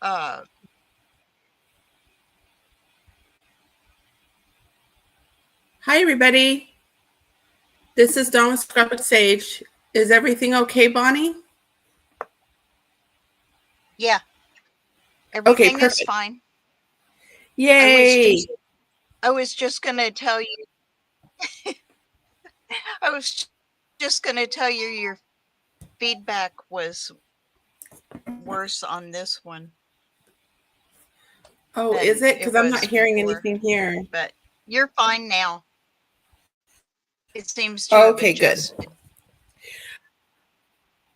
Uh, Hi, everybody. This is Dawn with Scrapbook Sage. Is everything okay, Bonnie? yeah, Okay, everything is perfect. fine. I was Yay. just I was just gonna tell you I was just gonna tell you your feedback was worse on this one Oh, is than it? it Because I'm not was hearing before. anything here. But you're fine now. It seems to have Okay, good. adjusted.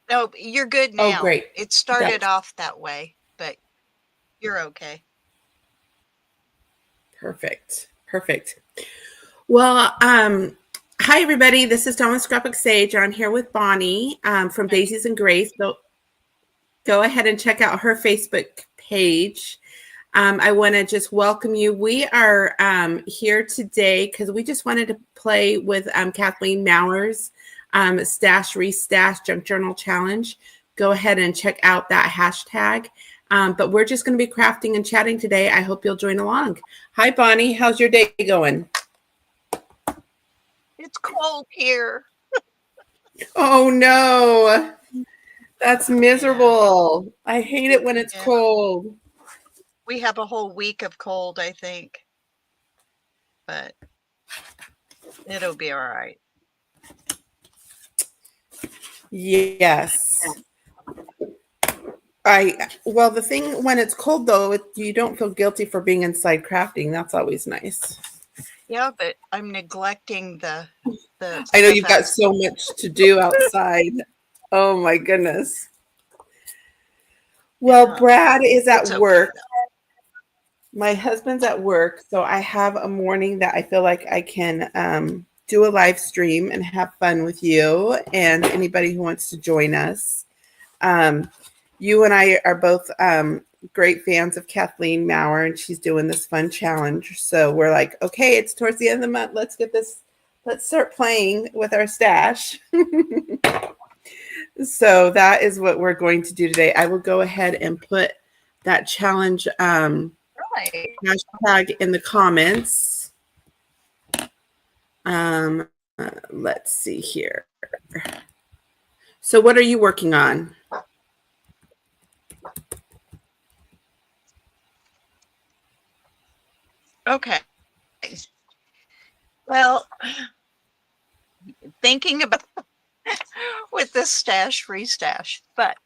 No, you're good Oh, now. great. It started That's off that way, but you're okay. perfect. Perfect. Well, hi, everybody. This is Dawn with Scrapbook Sage. I'm here with Bonnie from Right. Daisies and Grace. So go ahead and check out her Facebook page. I want to just welcome you. We are here today because we just wanted to play with Kathleen Mower's Stash Restash Junk Journal Challenge. Go ahead and check out that hashtag. But we're just going to be crafting and chatting today. I hope you'll join along. Hi, Bonnie. How's your day going? It's cold here. Oh, no. That's Yeah. miserable. I hate it when it's Yeah. cold. We have a whole week of cold, I think, but it'll be all right. Yes. Well, the thing when it's cold though, you don't feel guilty for being inside crafting. That's always nice. Yeah, but I'm neglecting the I know stuff you've got out. so much to do outside. Oh my goodness. Well, Yeah, Brad is it's at okay work. My husband's at work, so I have a morning that I feel like I can do a live stream and have fun with you and anybody who wants to join us. Um, you and I are both great fans of Kathleen Mower, and she's doing this fun challenge. So we're like, okay, it's towards the end of the month. Let's start playing with our stash. So that is what we're going to do today. I will go ahead and put that challenge Right. hashtag in the comments. Let's see here. So what are you working on? Okay. Well, thinking about with this stash restash, but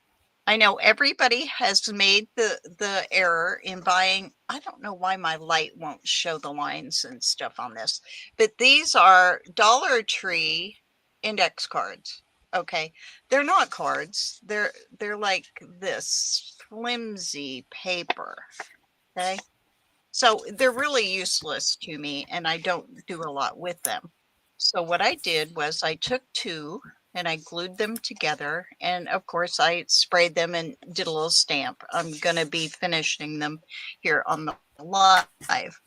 I know everybody has made the error in buying. I don't know why my light won't show the lines and stuff on this, but these are Dollar Tree index cards. Okay, they're not cards. They're like this flimsy paper. Okay, so they're really useless to me, and I don't do a lot with them. So what I did was I took two and I glued them together. And of course, I sprayed them and did a little stamp. I'm going to be finishing them here on the live.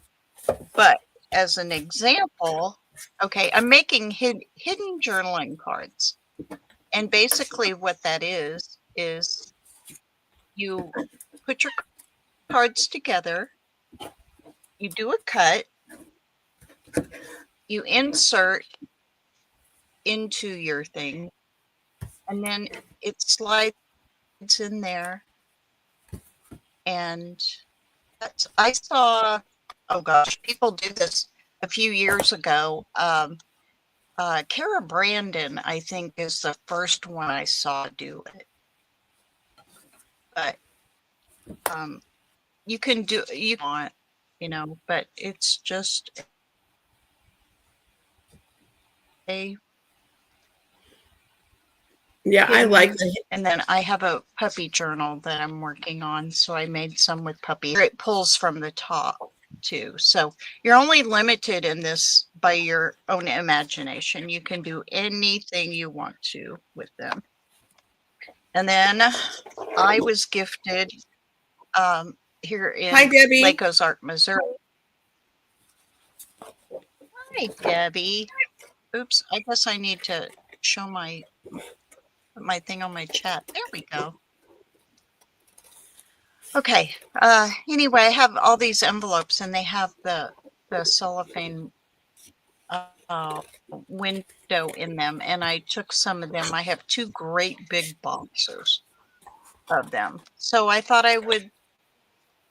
But as an example, okay, I'm making hidden journaling cards. And basically, what that is you put your cards together, you do a cut, you insert into your thing, and then it slides in there. And I saw, oh gosh, people do this a few years ago. Kara Brandon, I think, is the first one I saw do it. But you can do you want, but it's just a Yeah, I like hidden. And then I have a puppy journal that I'm working on, so I made some with puppy. It pulls from the top too, so you're only limited in this by your own imagination. You can do anything you want to with them. And then I was gifted here Hi, in Debbie. Lake Ozark, Missouri. Hi, Debbie. Oops, I guess I need to show my thing on my chat. There we go. Okay. Anyway, I have all these envelopes and they have the cellophane window in them, and I took some of them. I have two great big boxes of them, so I thought I would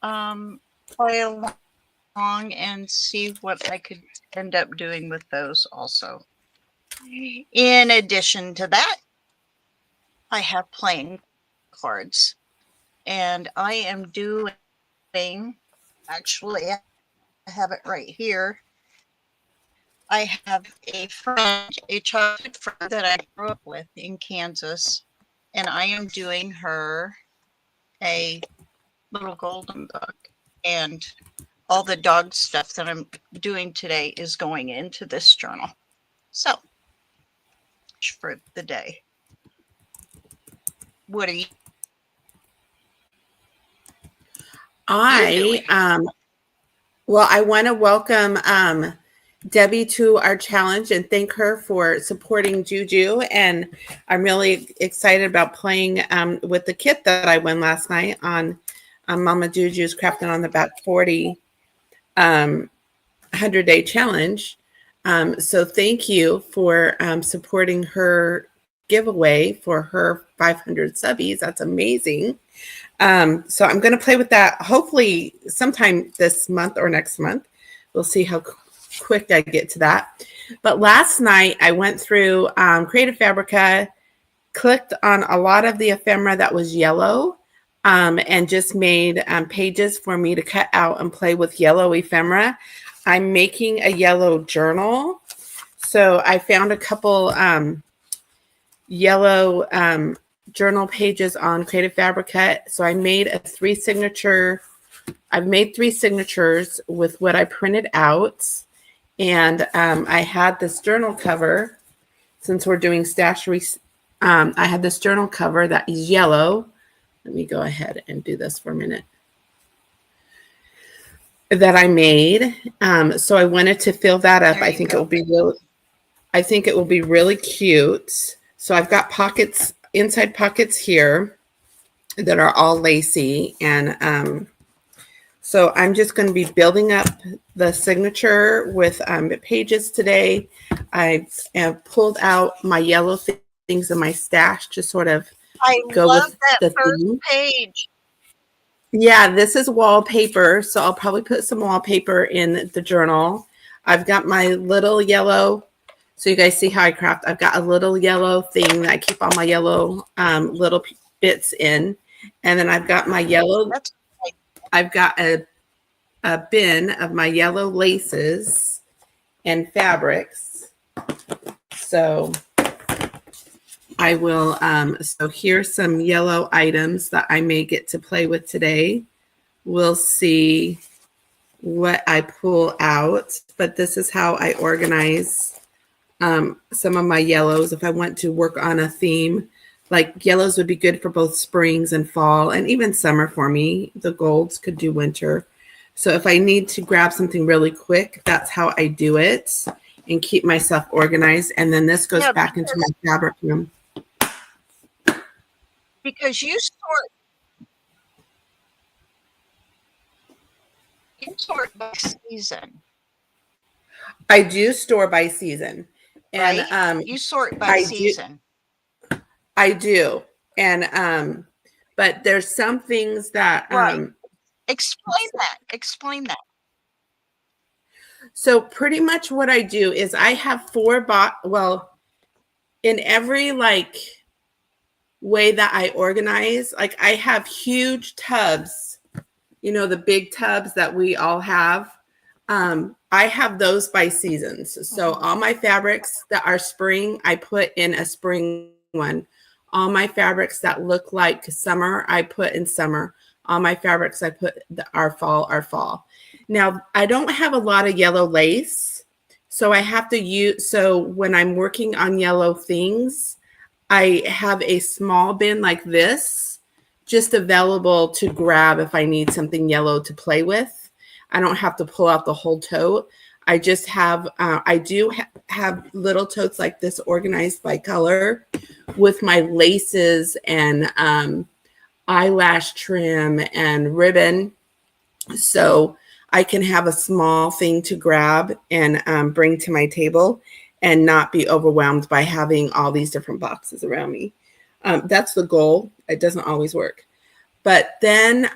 play along and see what I could end up doing with those also. In addition to that, I have playing cards, and I am doing, actually, I have it right here. I have a friend, a childhood friend that I grew up with in Kansas, and I am doing her a little golden book. And all the dog stuff that I'm doing today is going into this journal. So, for the day. What are you doing? Well, I want to welcome Debbie to our challenge and thank her for supporting Juju. And I'm really excited about playing with the kit that I won last night on Mama Juju's Crafting on the Back 40 100-day challenge. So thank you for supporting her giveaway for her 500 subbies. That's amazing. So I'm going to play with that hopefully sometime this month or next month. We'll see how quick I get to that. But last night I went through Creative Fabrica, clicked on a lot of the ephemera that was yellow, and just made pages for me to cut out and play with yellow ephemera. I'm making a yellow journal. So I found a couple yellow journal pages on Creative Fabrica. So I made I've made 3 signatures with what I printed out. And I had this journal cover, since we're doing stashery, I had this journal cover that is yellow. Let me go ahead and do this for a minute. That I made. So I wanted to fill that up. I think it will be really cute. So I've got pockets, inside pockets here that are all lacy. And so I'm just going to be building up the signature with pages today. I have pulled out my yellow things in my stash to sort of go with the first theme. page. Yeah, this is wallpaper. So I'll probably put some wallpaper in the journal. I've got my little yellow. So you guys see how I craft. I've got a little yellow thing that I keep all my yellow little bits in. And then I've got my yellow. I've got a bin of my yellow laces and fabrics. So I will, so here's some yellow items that I may get to play with today. We'll see what I pull out, but this is how I organize some of my yellows. If I want to work on a theme, like yellows would be good for both springs and fall and even summer for me. The golds could do winter. So if I need to grab something really quick, that's how I do it and keep myself organized. And then this goes back into my fabric room. Because you sort by season. I do store by season. And right? You sort by season. I do. And but there's some things that right. Explain that. So pretty much what I do is I have 4 in every way that I organize, like I have huge tubs, the big tubs that we all have. I have those by seasons. So all my fabrics that are spring, I put in a spring one. All my fabrics that look like summer, I put in summer. All my fabrics I put are fall. Now, I don't have a lot of yellow lace, so I have to use, so when I'm working on yellow things, I have a small bin like this, just available to grab if I need something yellow to play with. I don't have to pull out the whole tote. I just have, I do have little totes like this organized by color with my laces and eyelash trim and ribbon. So I can have a small thing to grab and bring to my table and not be overwhelmed by having all these different boxes around me. That's the goal. It doesn't always work. But then,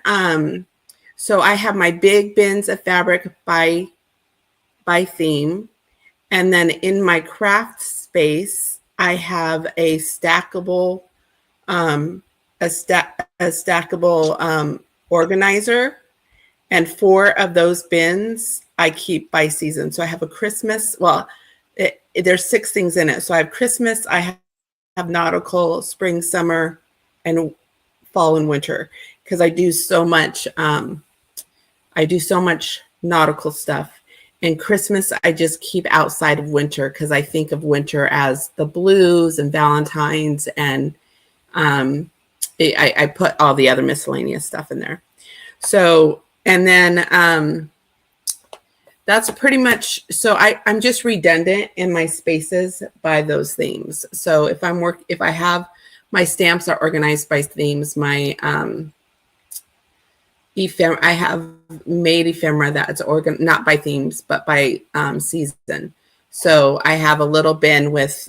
so I have my big bins of fabric by theme. And then in my craft space, I have a stackable, organizer. And 4 of those bins I keep by season. So I have a Christmas, there's 6 things in it. So I have Christmas, I have nautical, spring, summer, and fall and winter, because I do so much nautical stuff. And Christmas, I just keep outside of winter, because I think of winter as the blues and Valentine's, and I put all the other miscellaneous stuff in there. So, and then that's pretty much, so I'm just redundant in my spaces by those themes. So if I have my stamps are organized by themes, my I have made ephemera that's not by themes, but by season. So I have a little bin with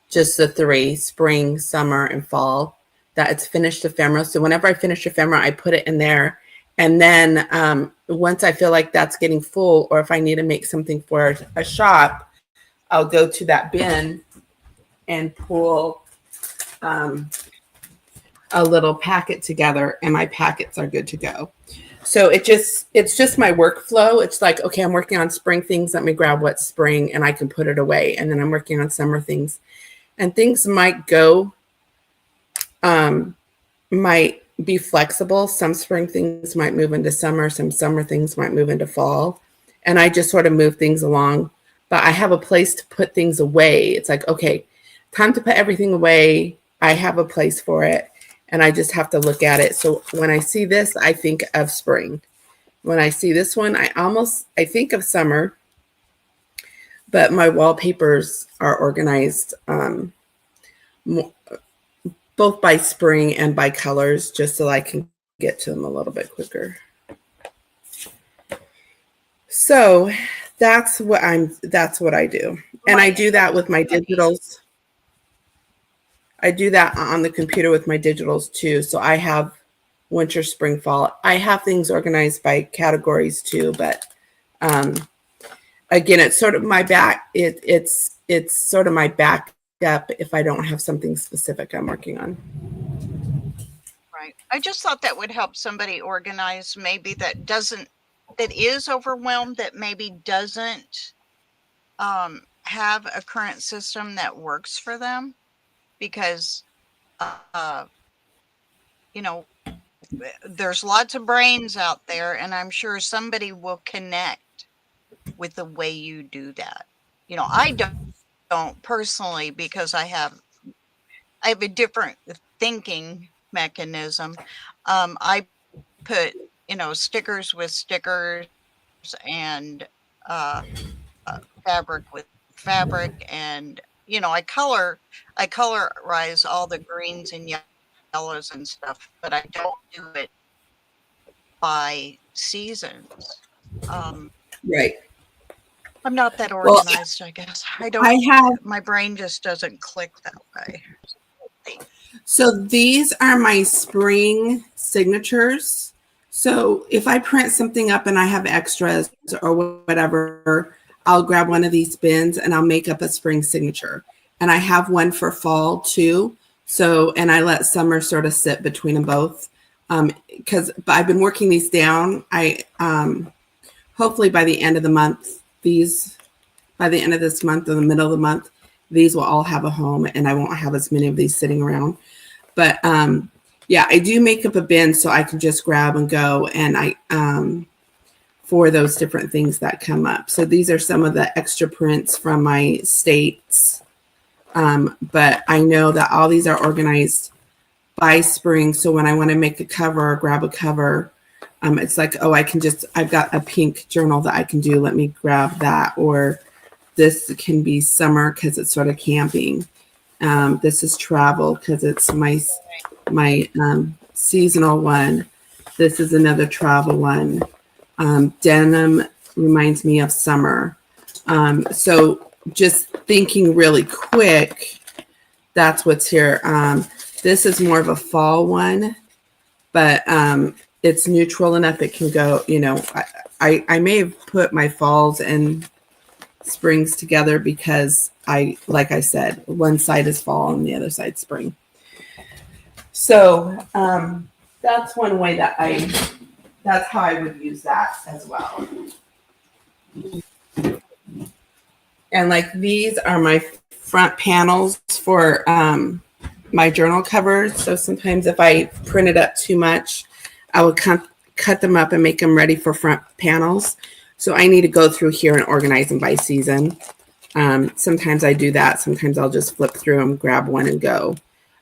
just the 3, spring, summer, and fall, that it's finished ephemera. So whenever I finish ephemera, I put it in there. And then once I feel like that's getting full, or if I need to make something for a shop, I'll go to that bin and pull a little packet together, and my packets are good to go. So it's just my workflow. It's like, okay, I'm working on spring things. Let me grab what's spring and I can put it away. And then I'm working on summer things, and things might be flexible. Some spring things might move into summer. Some summer things might move into fall. And I just sort of move things along, but I have a place to put things away. It's like, okay, time to put everything away. I have a place for it, and I just have to look at it. So when I see this, I think of spring. When I see this one, I think of summer, but my wallpapers are organized both by spring and by colors, just so I can get to them a little bit quicker. So that's what I do. And I do that with my digitals. I do that on the computer with my digitals too. So I have winter, spring, fall. I have things organized by categories too, but again, it's sort of my it's sort of my backup if I don't have something specific I'm working on. Right. I just thought that would help somebody organize, maybe that is overwhelmed, that maybe doesn't have a current system that works for them, because there's lots of brains out there, and I'm sure somebody will connect with the way you do that. I don't personally, because I have a different thinking mechanism. I put stickers with stickers, and fabric with fabric, and I colorize all the greens and yellows and stuff, but I don't do it by seasons. Right. I'm not that organized, I guess. My brain just doesn't click that way. So these are my spring signatures. So if I print something up and I have extras or whatever, I'll grab one of these bins and I'll make up a spring signature. And I have one for fall too. So, and I let summer sort of sit between them both. But I've been working these down. Hopefully by the end of the month, by the end of this month or the middle of the month, these will all have a home, and I won't have as many of these sitting around. But yeah, I do make up a bin so I can just grab and go, and for those different things that come up. So these are some of the extra prints from my states. But I know that all these are organized by spring. So when I want to make a cover or grab a cover, it's like, oh, I've got a pink journal that I can do. Let me grab that. Or this can be summer because it's sort of camping. This is travel because it's my seasonal one. This is another travel one. Denim reminds me of summer. So just thinking really quick, that's what's here. This is more of a fall one, but it's neutral enough. It can go, I may have put my falls and springs together because like I said, one side is fall and the other side spring. So that's one way that's how I would use that as well. And like these are my front panels for my journal covers. So sometimes if I print it up too much, I would cut them up and make them ready for front panels. So I need to go through here and organize them by season. Sometimes I do that. Sometimes I'll just flip through them, grab one and go.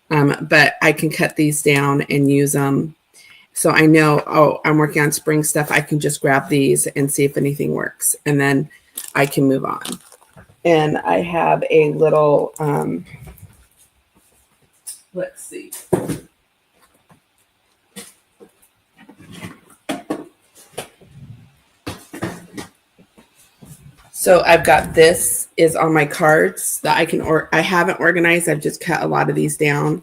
But I can cut these down and use them. So I know, oh, I'm working on spring stuff. I can just grab these and see if anything works. And then I can move on. And I have a little, let's see. So I've got this is on my cards that I haven't organized. I've just cut a lot of these down.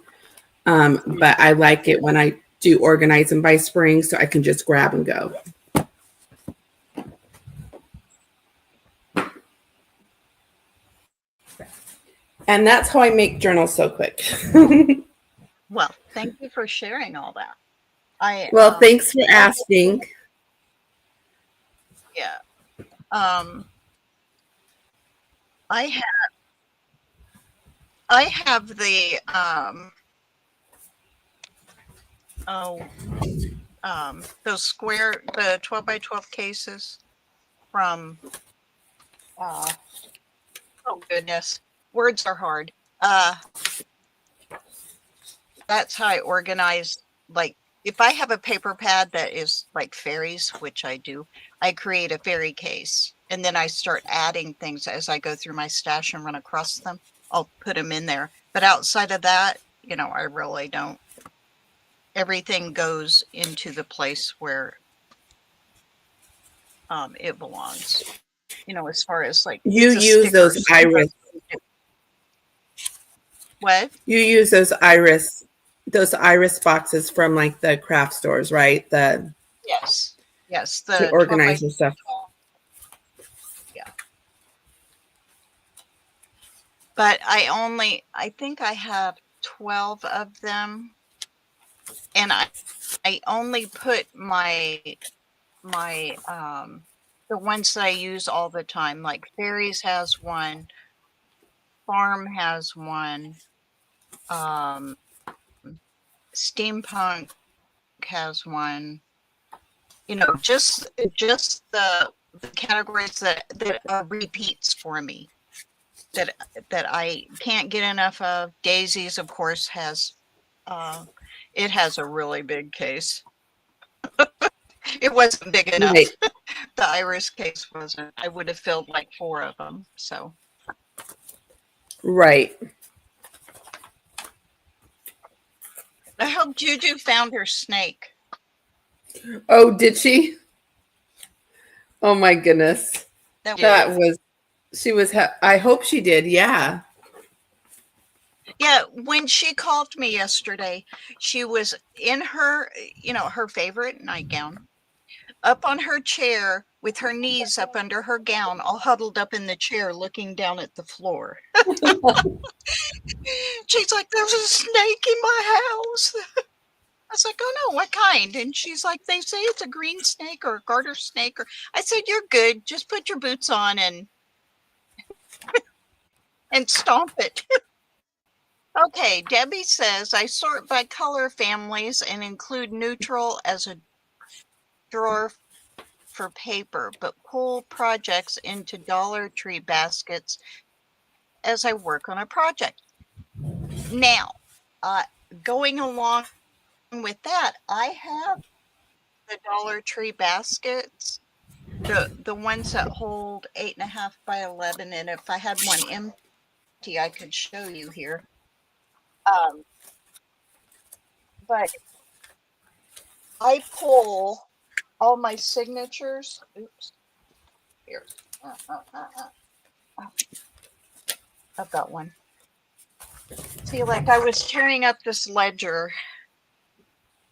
But I like it when I do organize them by spring so I can just grab and go. And that's how I make journals so quick. Well, thank you for sharing all that. Well, thanks for asking. Yeah. I have the those square, the 12 by 12 cases from oh goodness, words are hard. That's how I organize. Like if I have a paper pad that is like fairies, which I do, I create a fairy case and then I start adding things as I go through my stash and run across them. I'll put them in there. But outside of that, I really don't. Everything goes into the place where it belongs. As far as like you use those iris. What? You use those iris boxes from like the craft stores, right? Yes. To organize your stuff. Yeah. But I think I have 12 of them. And I only put my the ones that I use all the time, like Fairies has one, Farm has one, Steampunk has one. Just the categories that are repeats for me that I can't get enough of. Daisies, of course, has it has a really big case. It wasn't big enough. Right. The iris case wasn't. I would have filled like 4 of them. So. Right. I hope Juju found her snake. Oh, did she? Oh my goodness. I hope she did. Yeah. Yeah, when she called me yesterday, she was in her, her favorite nightgown, up on her chair with her knees up under her gown, all huddled up in the chair looking down at the floor. She's like, there's a snake in my house. I was like, oh no, what kind? And she's like, they say it's a green snake or a garter snake. I said, you're good. Just put your boots on and stomp it. Okay, Debbie says, I sort by color families and include neutral as a drawer for paper, but pull projects into Dollar Tree baskets as I work on a project. Now, going along with that, I have the Dollar Tree baskets, the ones that hold 8.5 by 11, and if I had one empty, I could show you here. But I pull all my signatures. Oops. Here. I've got one. See, like I was tearing up this ledger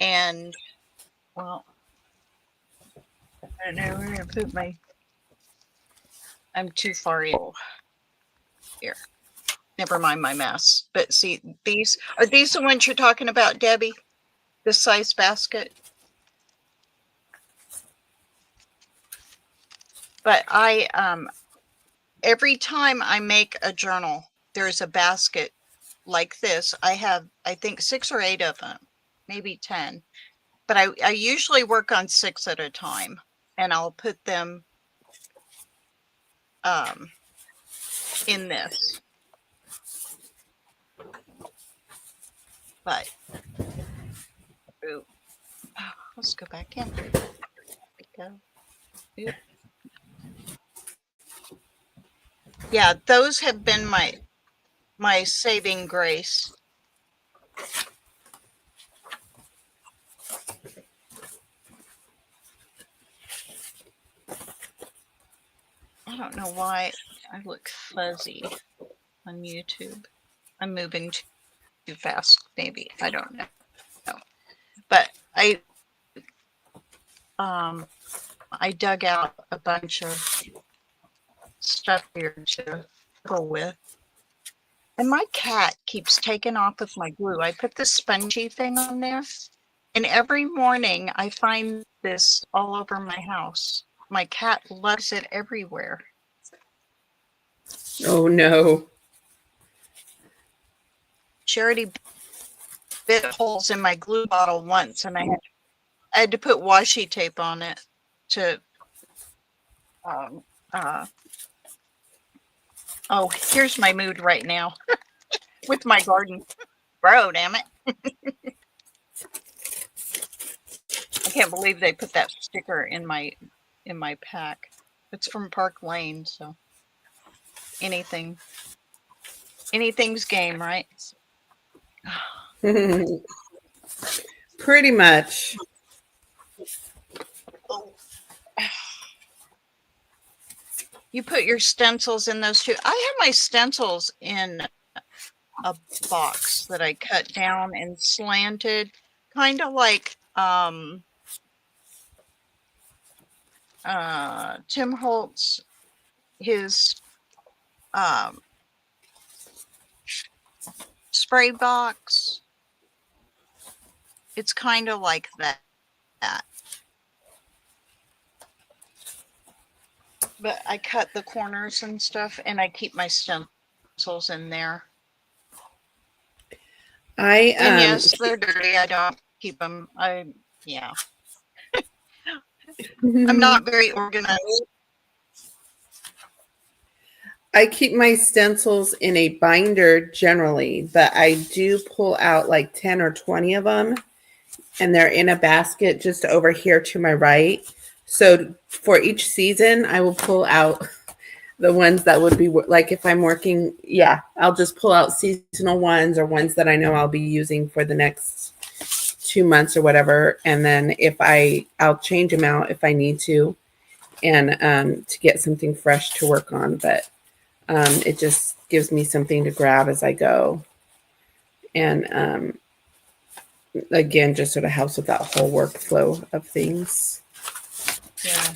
and, well, I don't know where to put my, I'm too far in. Here. Never mind my mess. But see, are these the ones you're talking about, Debbie? This size basket? But every time I make a journal, there's a basket like this. I have, I think, 6 or 8 of them, maybe 10. But I usually work on 6 at a time, and I'll put them in this. But let's go back in. Yeah, those have been my saving grace. I don't know why I look fuzzy on YouTube. I'm moving too fast, maybe. I don't know. But I dug out a bunch of stuff here to go with. And my cat keeps taking off with my glue. I put this spongy thing on there, and every morning I find this all over my house. My cat loves it everywhere. Oh no. Charity bit holes in my glue bottle once, and I had to put washi tape on it to oh, here's my mood right now with my garden. Bro, damn it. I can't believe they put that sticker in my pack. It's from Park Lane, so anything's game, right? Pretty much. You put your stencils in those too. I have my stencils in a box that I cut down and slanted, kind of like Tim Holtz, his spray box. It's kind of like that. But I cut the corners and stuff, and I keep my stencils in there. And yes, they're dirty. I don't keep them. Yeah. I'm not very organized. I keep my stencils in a binder generally, but I do pull out like 10 or 20 of them, and they're in a basket just over here to my right. So for each season, I will pull out the ones that would be like if I'm working, I'll just pull out seasonal ones or ones that I know I'll be using for the next 2 months or whatever. And then I'll change them out if I need to, and to get something fresh to work on. But it just gives me something to grab as I go. And again, just sort of helps with that whole workflow of things. Yeah.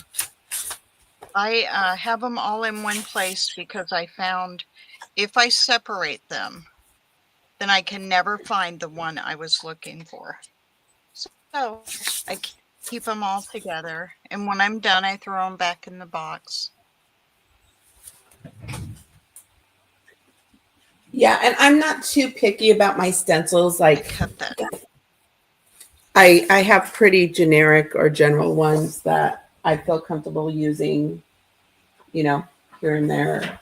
I have them all in one place because I found if I separate them, then I can never find the one I was looking for. So I keep them all together, and when I'm done, I throw them back in the box. Yeah, and I'm not too picky about my stencils. Like, I cut that. I have pretty generic or general ones that I feel comfortable using, here and there.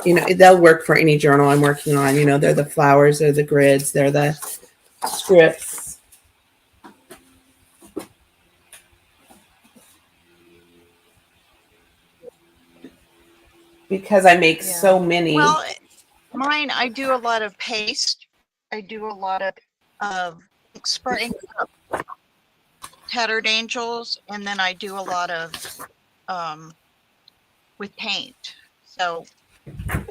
They'll work for any journal I'm working on. They're the flowers, they're the grids, they're the scripts. Because I make so many. Well, mine, I do a lot of paste. I do a lot of spraying up patterned angels, and then I do a lot of with paint. So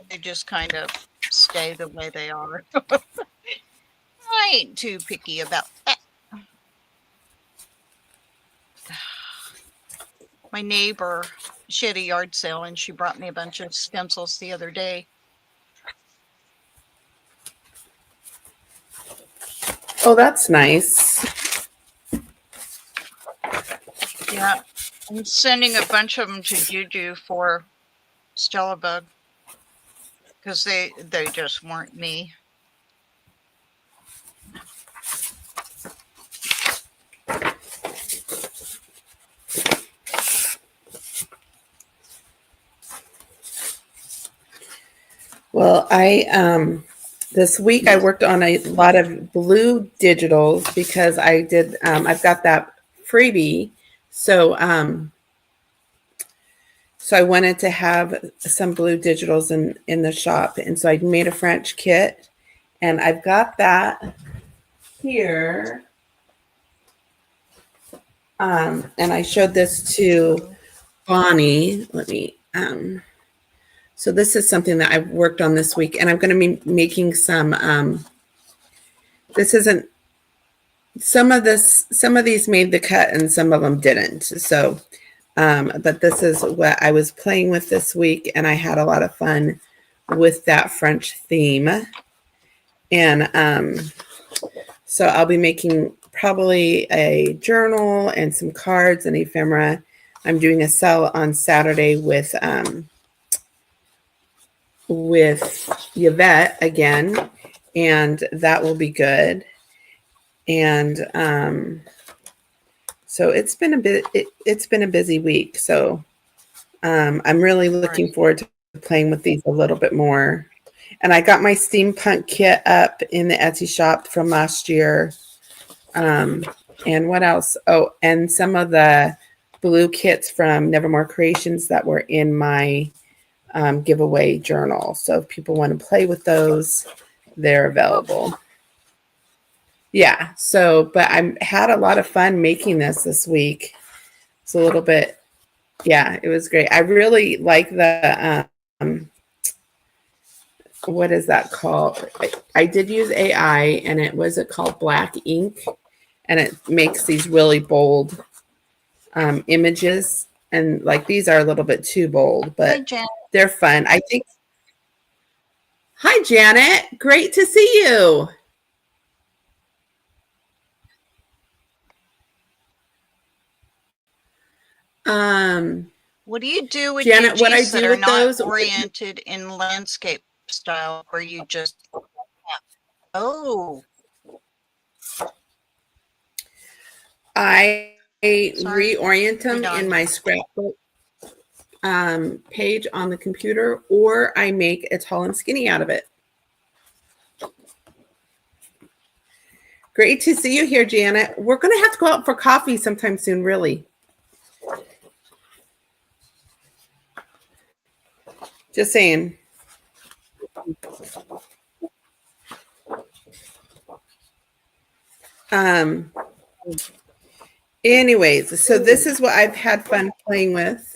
they just kind of stay the way they are. I ain't too picky about that. My neighbor, she had a yard sale and she brought me a bunch of stencils the other day. Oh, that's nice. Yeah, I'm sending a bunch of them to Juju for Stella Bug because they just weren't me. Well, I this week I worked on a lot of blue digitals because I did I've got that freebie. So so I wanted to have some blue digitals in the shop. And so I made a French kit and I've got that here. And I showed this to Bonnie. Let me so this is something that I've worked on this week, and I'm going to be making some. This isn't some of these made the cut, and some of them didn't. So, but this is what I was playing with this week, and I had a lot of fun with that French theme. And so I'll be making probably a journal and some cards and ephemera. I'm doing a sell on Saturday with Yvette again, and that will be good. And so it's been it's been a busy week. So I'm really looking forward to playing with these a little bit more. And I got my steampunk kit up in the Etsy shop from last year. And what else? Oh, and some of the blue kits from Nevermore Creations that were in my giveaway journal. So if people want to play with those, they're available. Yeah. So, but I had a lot of fun making this week. It's a little bit, yeah, it was great. I really like the, what is that called? I did use AI, and it was called Black Ink, and it makes these really bold images. And like these are a little bit too bold, but they're fun. I think. Hi, Janet. Great to see you. What do you do with Janet, what I UGs that do are with not those oriented in landscape style, where you just I reorient them in my scrapbook page on the computer, or I make a tall and skinny out of it. Great to see you here, Janet. We're going to have to go out for coffee sometime soon, really. Just saying. Anyways, so this is what I've had fun playing with.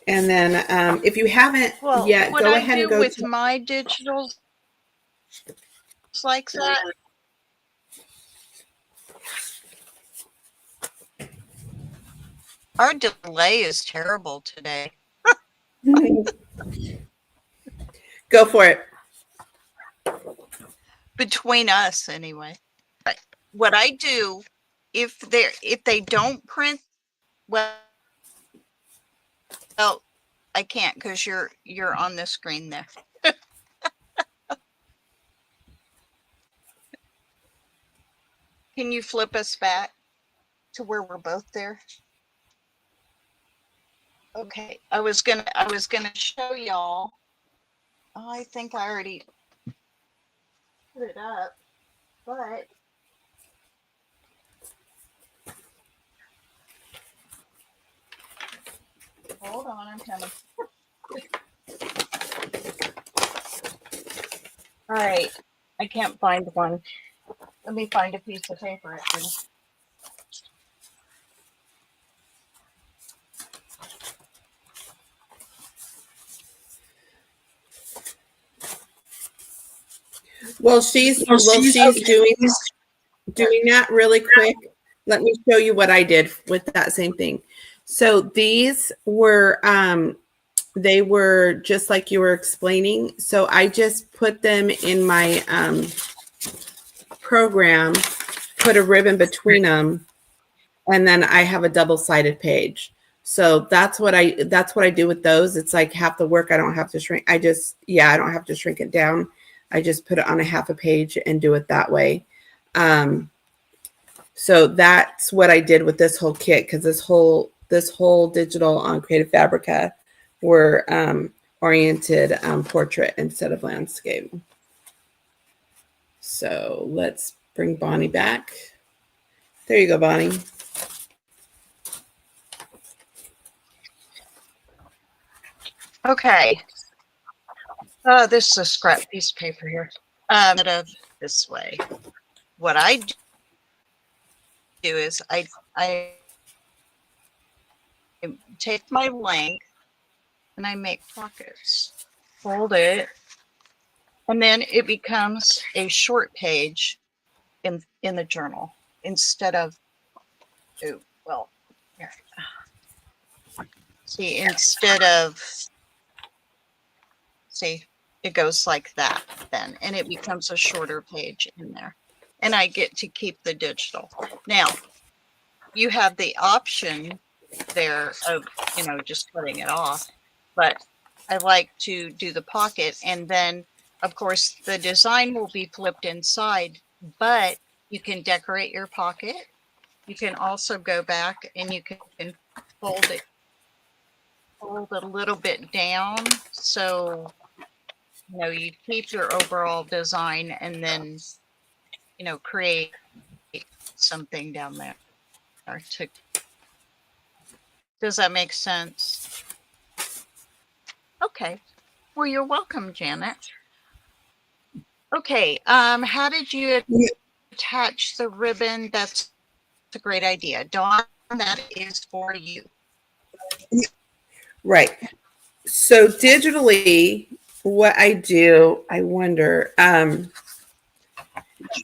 And then if you haven't yet, go ahead and go with my digitals like that. Our delay is terrible today. Go for it. Between us, anyway. Right. What I do, if they don't print well, I can't because you're on the screen there. Can you flip us back to where we're both there? Okay, I was gonna show y'all. Oh, I think I already put it up, but hold on, I'm coming. All right. I can't find one. Let me find a piece of paper. Actually. Well, she's doing that really quick. Let me show you what I did with that same thing. So these were they were just like you were explaining. So I just put them in my program, put a ribbon between them, and then I have a double-sided page. So that's what I do with those. It's like half the work. I don't have to shrink. I don't have to shrink it down. I just put it on a half a page and do it that way. So that's what I did with this whole kit, because this whole digital on Creative Fabrica were oriented portrait instead of landscape. So let's bring Bonnie back. There you go, Bonnie. Okay. This is a scrap piece of paper here. This way. What I do is I take my length and I make pockets. Fold it, and then it becomes a short page in the journal instead of here. See, it goes like that then, and it becomes a shorter page in there, and I get to keep the digital. Now you have the option there of just cutting it off, but I like to do the pocket, and then of course the design will be flipped inside, but you can decorate your pocket. You can also go back and you can fold it a little bit down, so you keep your overall design, and then create something down there. Does that make sense? Okay. Well, you're welcome, Janet. Okay. How did you attach the ribbon? That's a great idea. Dawn, that is for you. Right. So digitally, what I do, I wonder,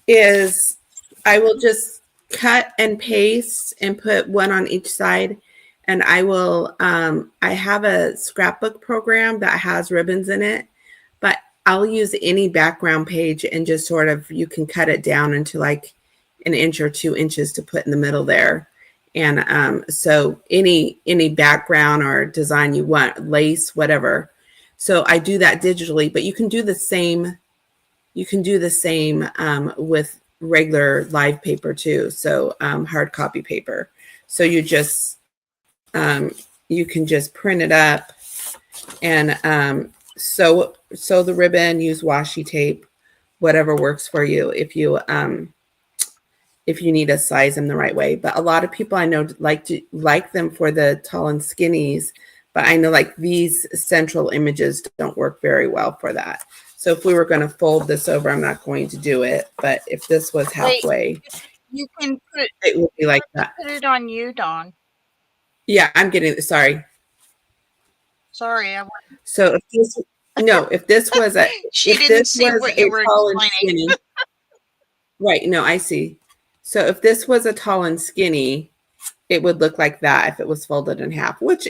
is I will just cut and paste and put one on each side. And I will, I have a scrapbook program that has ribbons in it, but I'll use any background page and just sort of, you can cut it down into like an inch or 2 inches to put in the middle there. And so any background or design you want, lace, whatever. So I do that digitally, but you can do the same. You can do the same with regular live paper too. So hard copy paper. So you just you can just print it up and sew the ribbon. Use washi tape, whatever works for you. If you need to size them the right way. But a lot of people I know like them for the tall and skinnies, but I know like these central images don't work very well for that. So if we were going to fold this over, I'm not going to do it. But if this was halfway, you can put it would be like that. Put it on you, Dawn. Yeah, I'm getting sorry. Sorry. So if this was a she didn't see what you were explaining. Right. No, I see. So if this was a tall and skinny, it would look like that if it was folded in half, which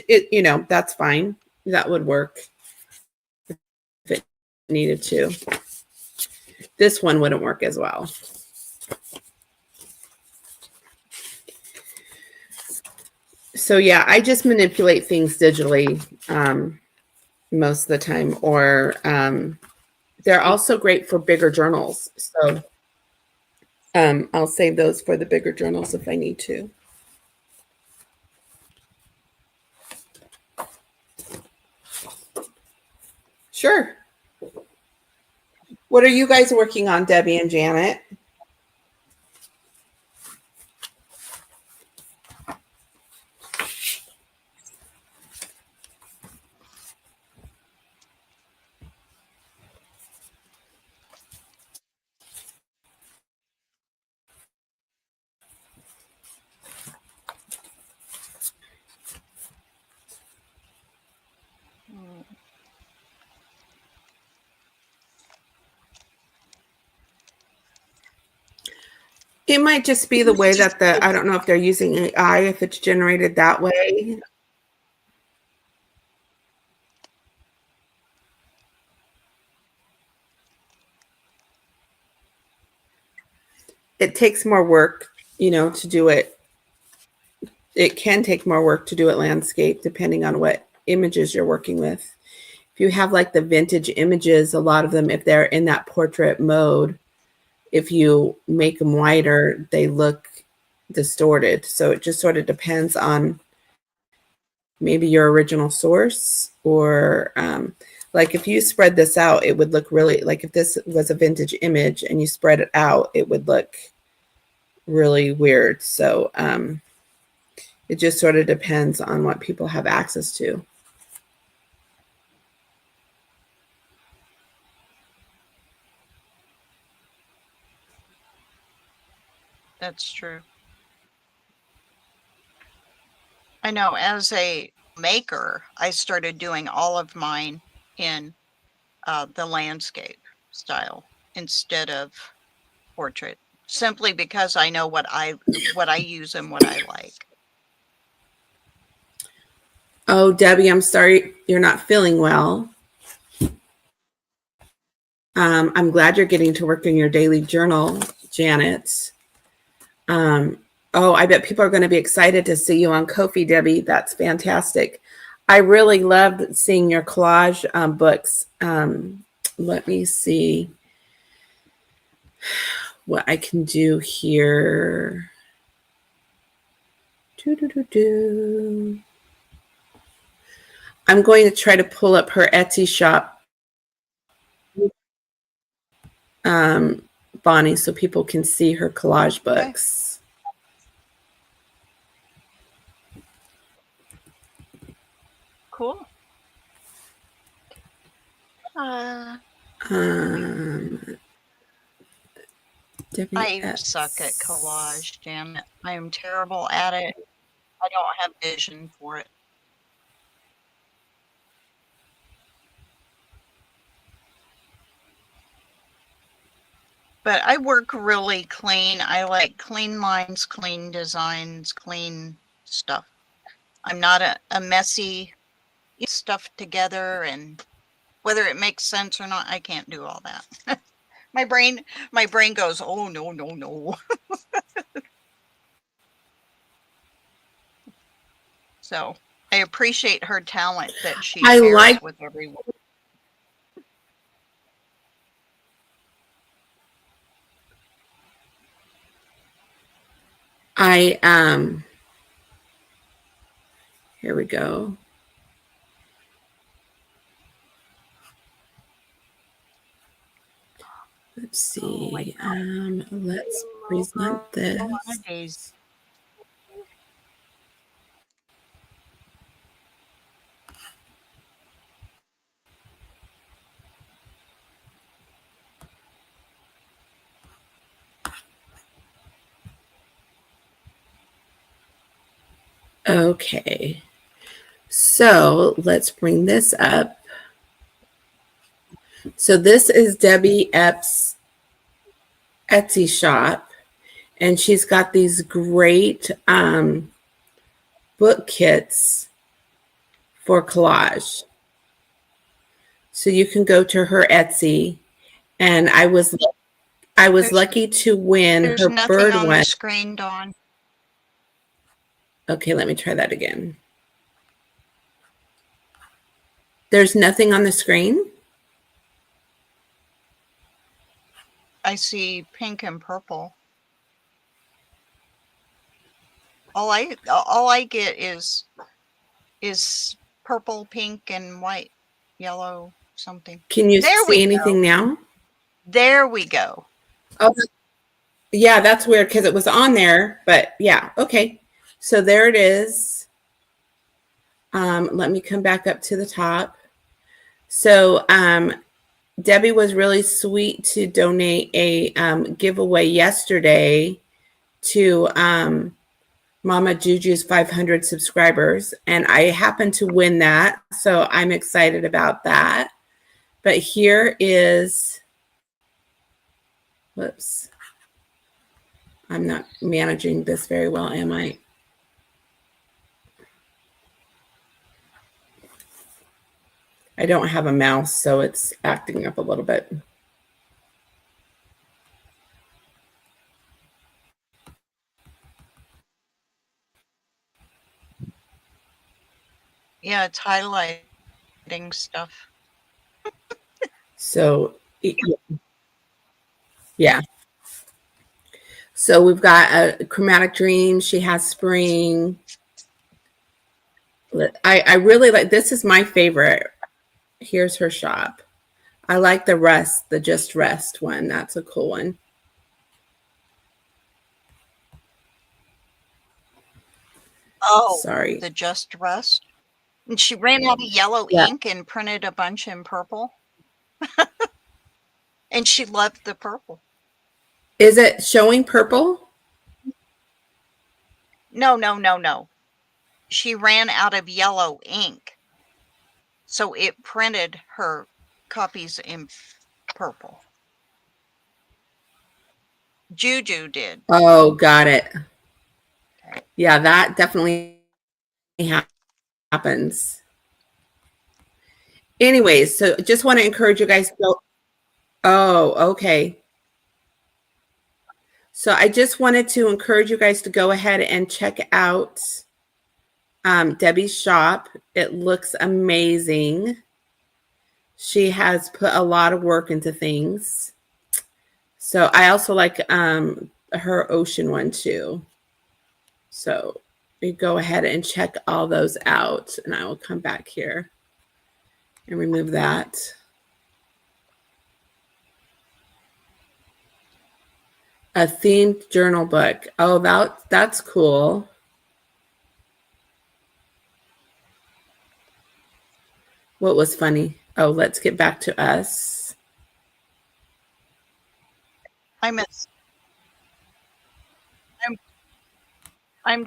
that's fine. That would work if it needed to. This one wouldn't work as well. So yeah, I just manipulate things digitally most of the time, or they're also great for bigger journals. So I'll save those for the bigger journals if I need to. Sure. What are you guys working on, Debbie and Janet? It might just be the way that I don't know if they're using AI, if it's generated that way. It takes more work, to do it. It can take more work to do it landscape, depending on what images you're working with. If you have like the vintage images, a lot of them, if they're in that portrait mode, if you make them wider, they look distorted. So it just sort of depends on maybe your original source, or like if you spread this out, it would look really, like if this was a vintage image and you spread it out, it would look really weird. So it just sort of depends on what people have access to. That's true. I know as a maker, I started doing all of mine in the landscape style instead of portrait, simply because I know what I use and what I like. Oh, Debbie, I'm sorry you're not feeling well. I'm glad you're getting to work in your daily journal, Janet. Oh, I bet people are going to be excited to see you on Ko-fi, Debbie. That's fantastic. I really loved seeing your collage books. Let me see what I can do here. I'm going to try to pull up her Etsy shop, Bonnie, so people can see her collage books. Okay. Cool. I suck at collage, damn it. I am terrible at it. I don't have vision for it. But I work really clean. I like clean lines, clean designs, clean stuff. I'm not a messy stuff together, and whether it makes sense or not, I can't do all that. my brain goes, oh no, no, no. So I appreciate her talent that she shares with everyone. Here we go. Let's see. Let's present this. Okay. So let's bring this up. So this is Debbie Epps' Etsy shop, and she's got these great book kits for collage. So you can go to her Etsy, and I was lucky to win her bird one. There's nothing on the screen, Dawn. Okay, let me try that again. There's nothing on the screen? I see pink and purple. All I get is purple, pink, and white, yellow, something. Can you see anything now? There we go. Oh, yeah, that's weird because it was on there, but yeah, okay. So there it is. Let me come back up to the top. So Debbie was really sweet to donate a giveaway yesterday to Mama Juju's 500 subscribers, and I happened to win that, so I'm excited about that. But here is, whoops. I'm not managing this very well, am I? I don't have a mouse, so it's acting up a little bit. Yeah, it's highlighting stuff. So, yeah. So we've got a chromatic dream. She has spring. I really like, this is my favorite. Here's her shop. I like the rest, the just rest one. That's a cool one. Oh, Sorry. the Just Rust. And she ran out of yellow Yeah. ink and printed a bunch in purple. And she loved the purple. Is it showing purple? No. She ran out of yellow ink. So it printed her copies in purple. Juju did. Oh, got it. Yeah, that definitely happens. Anyways, so just want to encourage you guys to go. Oh, okay. So I just wanted to encourage you guys to go ahead and check out Debbie's shop. It looks amazing. She has put a lot of work into things. So I also like her ocean one too. So you go ahead and check all those out, and I will come back here and remove that. A themed journal book. Oh, that's cool. What was funny? Oh, let's get back to us. I'm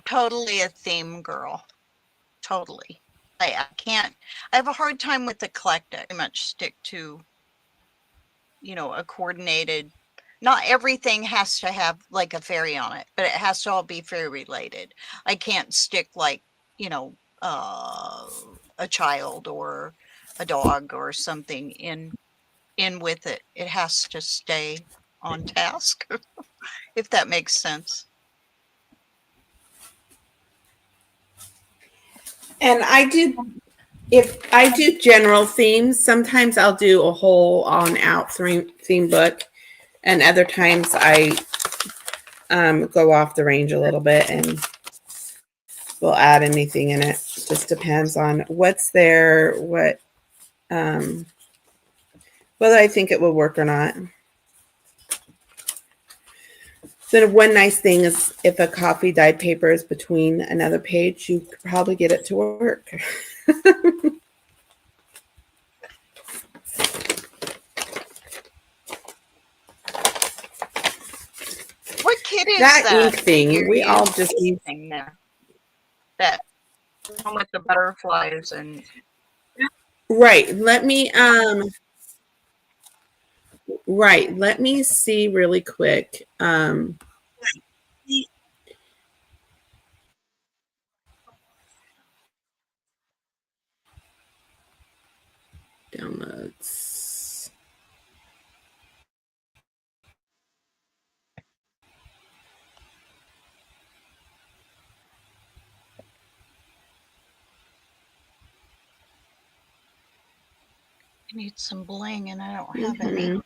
totally a theme girl. Totally. I can't. I have a hard time with eclectic. I much stick to, a coordinated. Not everything has to have like a fairy on it, but it has to all be fairy related. I can't stick like, a child or a dog or something in with it. It has to stay on task, if that makes sense. And if I do general themes, sometimes I'll do a whole on out theme book, and other times I go off the range a little bit and will add anything in it. Just depends on what's there, whether I think it will work or not. So one nice thing is if a coffee dyed paper is between another page, you could probably get it to work. What kit is that that? ink thing, we all just need there. That one with the butterflies and right. Let me see really quick. Downloads. I need some bling and I don't have any.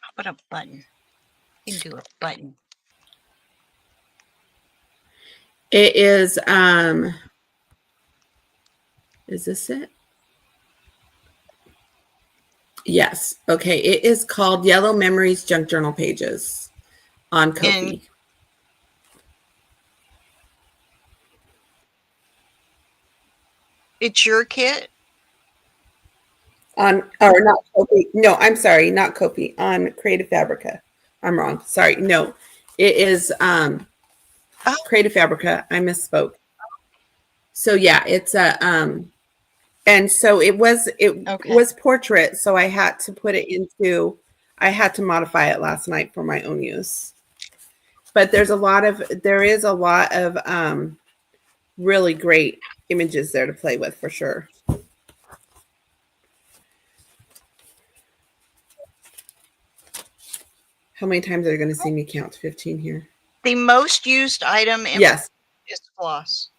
How about a button? You can do a button. It is this it? Yes. Okay. It is called Yellow Memories Junk Journal Pages on Ko-fi. It's your kit? Or not Ko-fi. No, I'm sorry, not Ko-fi. On Creative Fabrica. I'm wrong. Sorry. No. It is Creative Fabrica. I misspoke. So yeah, it's a and so it was portrait, so I had to put it into I had to modify it last night for my own use. But there is a lot of really great images there to play with for sure. How many times are you going to see me count to 15 here? The most used item in Yes. is floss.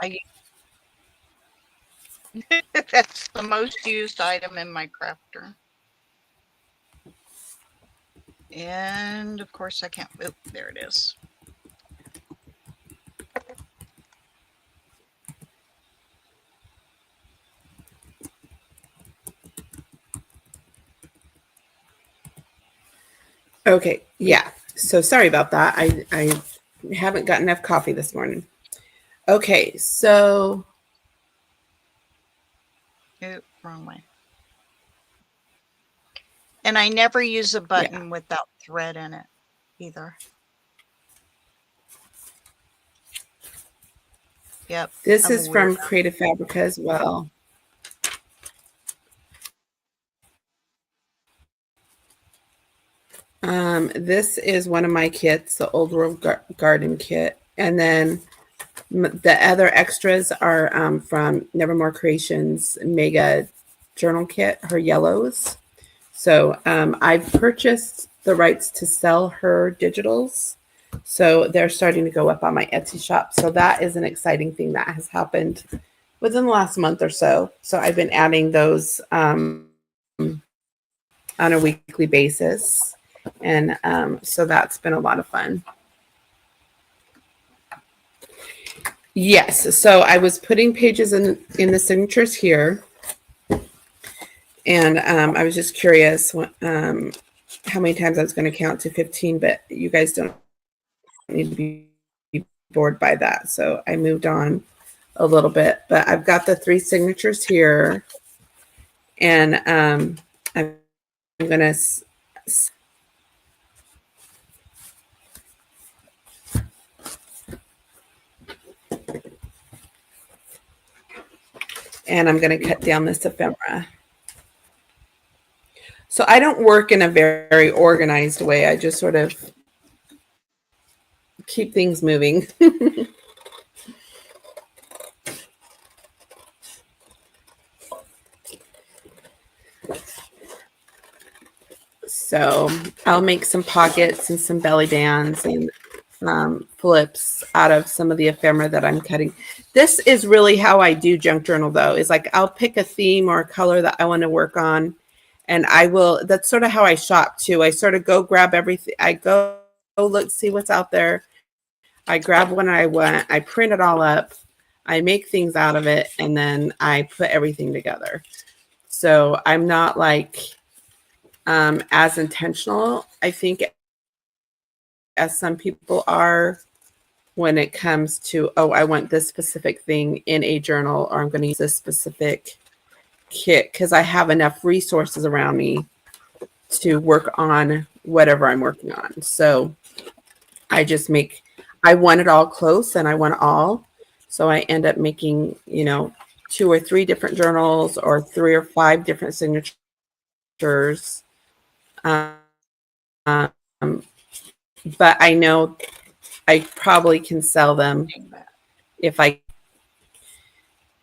I That's the most used item in my crafter. And of course I can't, oh, there it is. Okay. Yeah. So sorry about that. I haven't got enough coffee this morning. Okay. So. Oh, wrong way. And I never use a button without thread in it either. Yep. This is from Creative Fabrica as well. This is one of my kits, the Old World Garden kit. And then the other extras are from Nevermore Creations Mega Journal Kit, her yellows. So I've purchased the rights to sell her digitals. So they're starting to go up on my Etsy shop. So that is an exciting thing that has happened within the last month or so. So I've been adding those on a weekly basis. And so that's been a lot of fun. Yes. So I was putting pages in the signatures here. And I was just curious how many times I was going to count to 15, but you guys don't need to be bored by that. So I moved on a little bit, but I've got the 3 signatures here. And I'm going to cut down this ephemera. So I don't work in a very organized way. I just sort of keep things moving. So I'll make some pockets and some belly bands and flips out of some of the ephemera that I'm cutting. This is really how I do junk journal, though, is like I'll pick a theme or a color that I want to work on. And that's sort of how I shop too. I sort of go grab everything. I go look, see what's out there. I grab what I want. I print it all up. I make things out of it. And then I put everything together. So I'm not like as intentional, I think, as some people are when it comes to, oh, I want this specific thing in a journal, or I'm going to use this specific kit, because I have enough resources around me to work on whatever I'm working on. So I want it all close and I want it all. So I end up making, 2 or 3 different journals or 3 or 5 different signatures. But I know I probably can sell them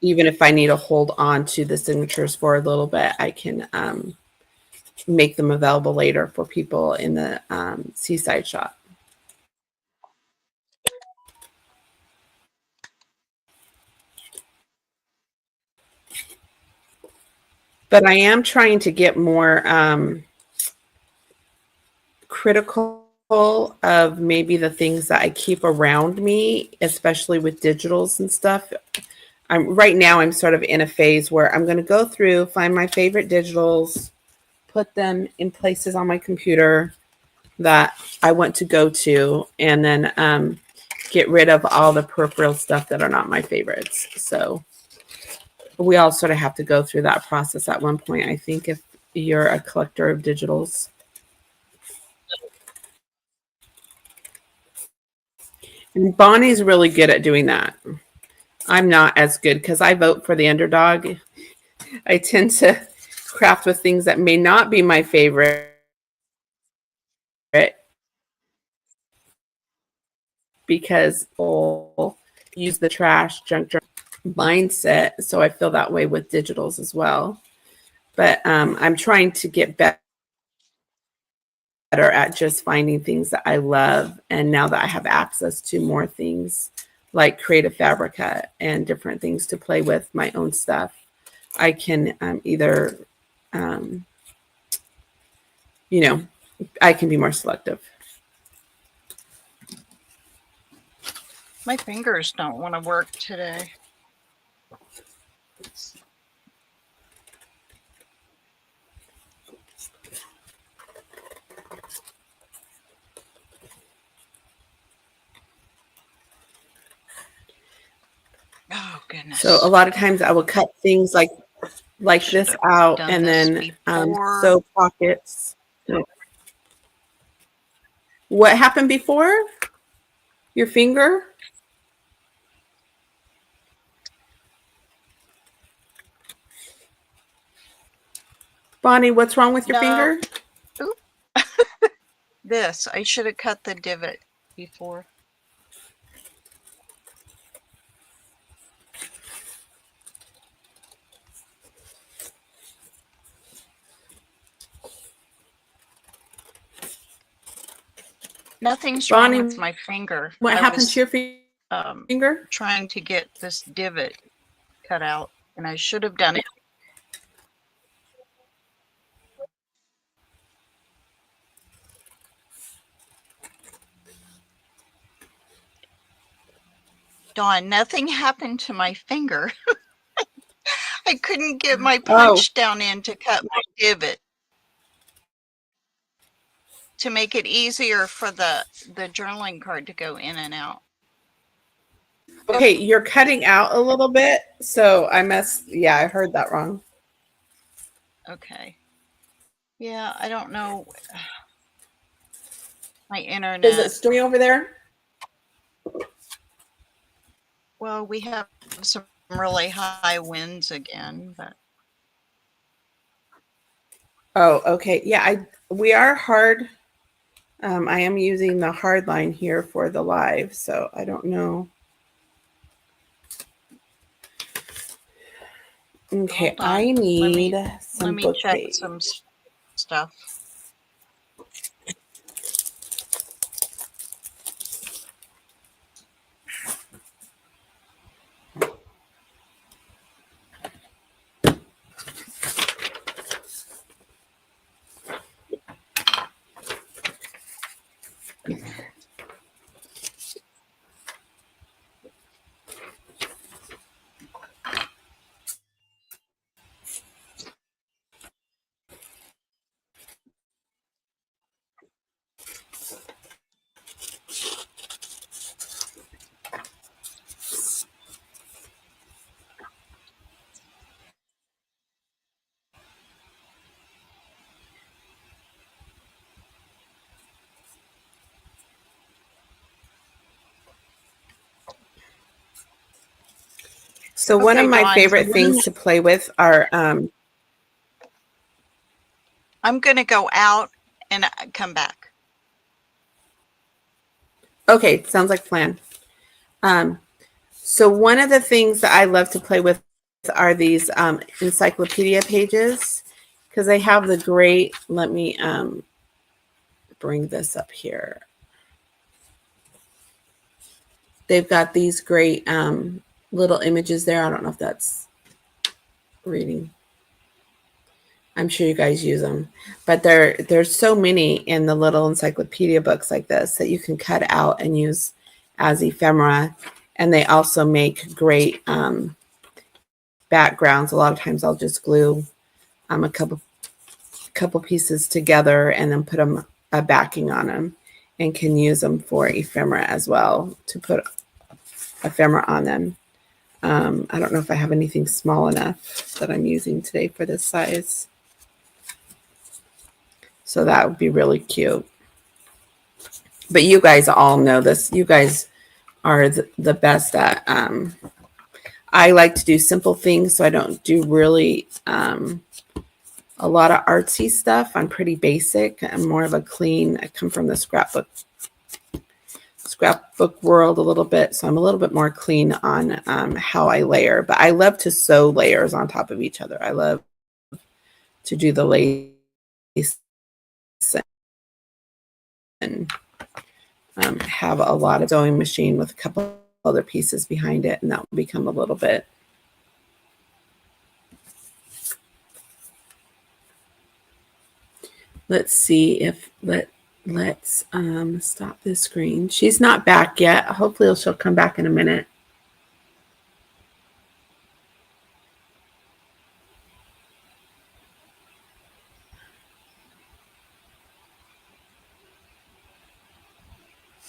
even if I need to hold on to the signatures for a little bit. I can make them available later for people in the Seaside shop. But I am trying to get more critical of maybe the things that I keep around me, especially with digitals and stuff. Right now I'm sort of in a phase where I'm going to go through, find my favorite digitals, put them in places on my computer that I want to go to, and then get rid of all the peripheral stuff that are not my favorites. So we all sort of have to go through that process at one point, I think, if you're a collector of digitals. And Bonnie's really good at doing that. I'm not as good because I vote for the underdog. I tend to craft with things that may not be my favorite because I'll use the trash, junk mindset. So I feel that way with digitals as well. But I'm trying to get better at just finding things that I love. And now that I have access to more things like Creative Fabrica and different things to play with my own stuff, I can either, you know, I can be more selective. My fingers don't want to work today. Oh goodness. So a lot of times I will cut things like this out and then sew pockets. What happened before? Your finger? Bonnie, what's wrong with your finger? This, I should have cut the divot before. Nothing's wrong with my finger. What happened to your finger? Trying to get this divot cut out, and I should have done it. Dawn, nothing happened to my finger. I couldn't get my punch down in to cut my divot to make it easier for the journaling card to go in and out. Okay, you're cutting out a little bit, so I heard that wrong. Okay. Yeah, I don't know. My internet. Is it stormy over there? Well, we have some really high winds again, but. Oh, okay. Yeah, we are hard. I am using the hard line here for the live, so I don't know. Okay, I need some book check page. Some stuff. So one of my favorite things to play with are I'm going to go out and come back. Okay, sounds like a plan. So one of the things that I love to play with are these encyclopedia pages because they have the great, let me bring this up here. They've got these great little images there. I don't know if that's reading. I'm sure you guys use them, but there's so many in the little encyclopedia books like this that you can cut out and use as ephemera. And they also make great backgrounds. A lot of times I'll just glue a couple pieces together and then put a backing on them and can use them for ephemera as well to put ephemera on them. I don't know if I have anything small enough that I'm using today for this size. So that would be really cute. But you guys all know this. You guys are the best at I like to do simple things, so I don't do really a lot of artsy stuff. I'm pretty basic. I'm more of a clean. I come from the scrapbook world a little bit, so I'm a little bit more clean on how I layer. But I love to sew layers on top of each other. I love to do the lace and have a lot of sewing machine with a couple other pieces behind it, and that will become a little bit. Let's see if let's stop this screen. She's not back yet. Hopefully she'll come back in a minute.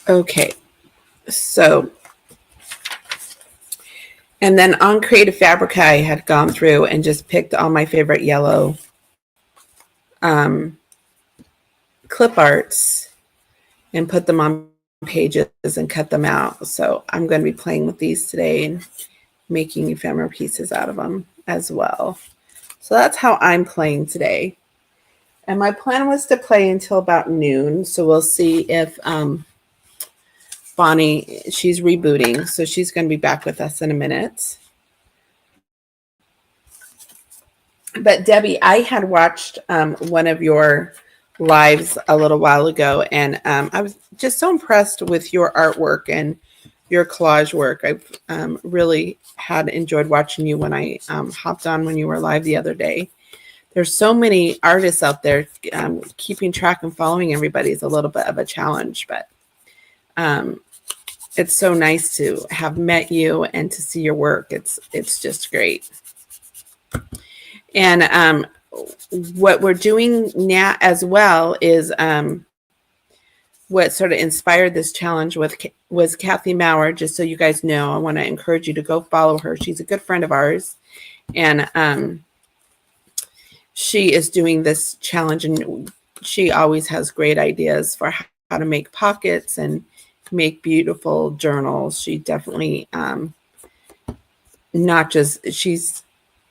Okay, so, and then on Creative Fabric, I had gone through and just picked all my favorite yellow clip arts and put them on pages and cut them out. So I'm going to be playing with these today and making ephemera pieces out of them as well. So that's how I'm playing today. And my plan was to play until about noon. So we'll see if Bonnie, she's rebooting. So she's going to be back with us in a minute. But Debbie, I had watched one of your lives a little while ago, and I was just so impressed with your artwork and your collage work. I've really had enjoyed watching you when I hopped on when you were live the other day. There's so many artists out there. Keeping track and following everybody is a little bit of a challenge, but it's so nice to have met you and to see your work. It's just great. And what we're doing now as well is what sort of inspired this challenge was Kathleen Mower. Just so you guys know, I want to encourage you to go follow her. She's a good friend of ours, and she is doing this challenge, and she always has great ideas for how to make pockets and make beautiful journals. She definitely not just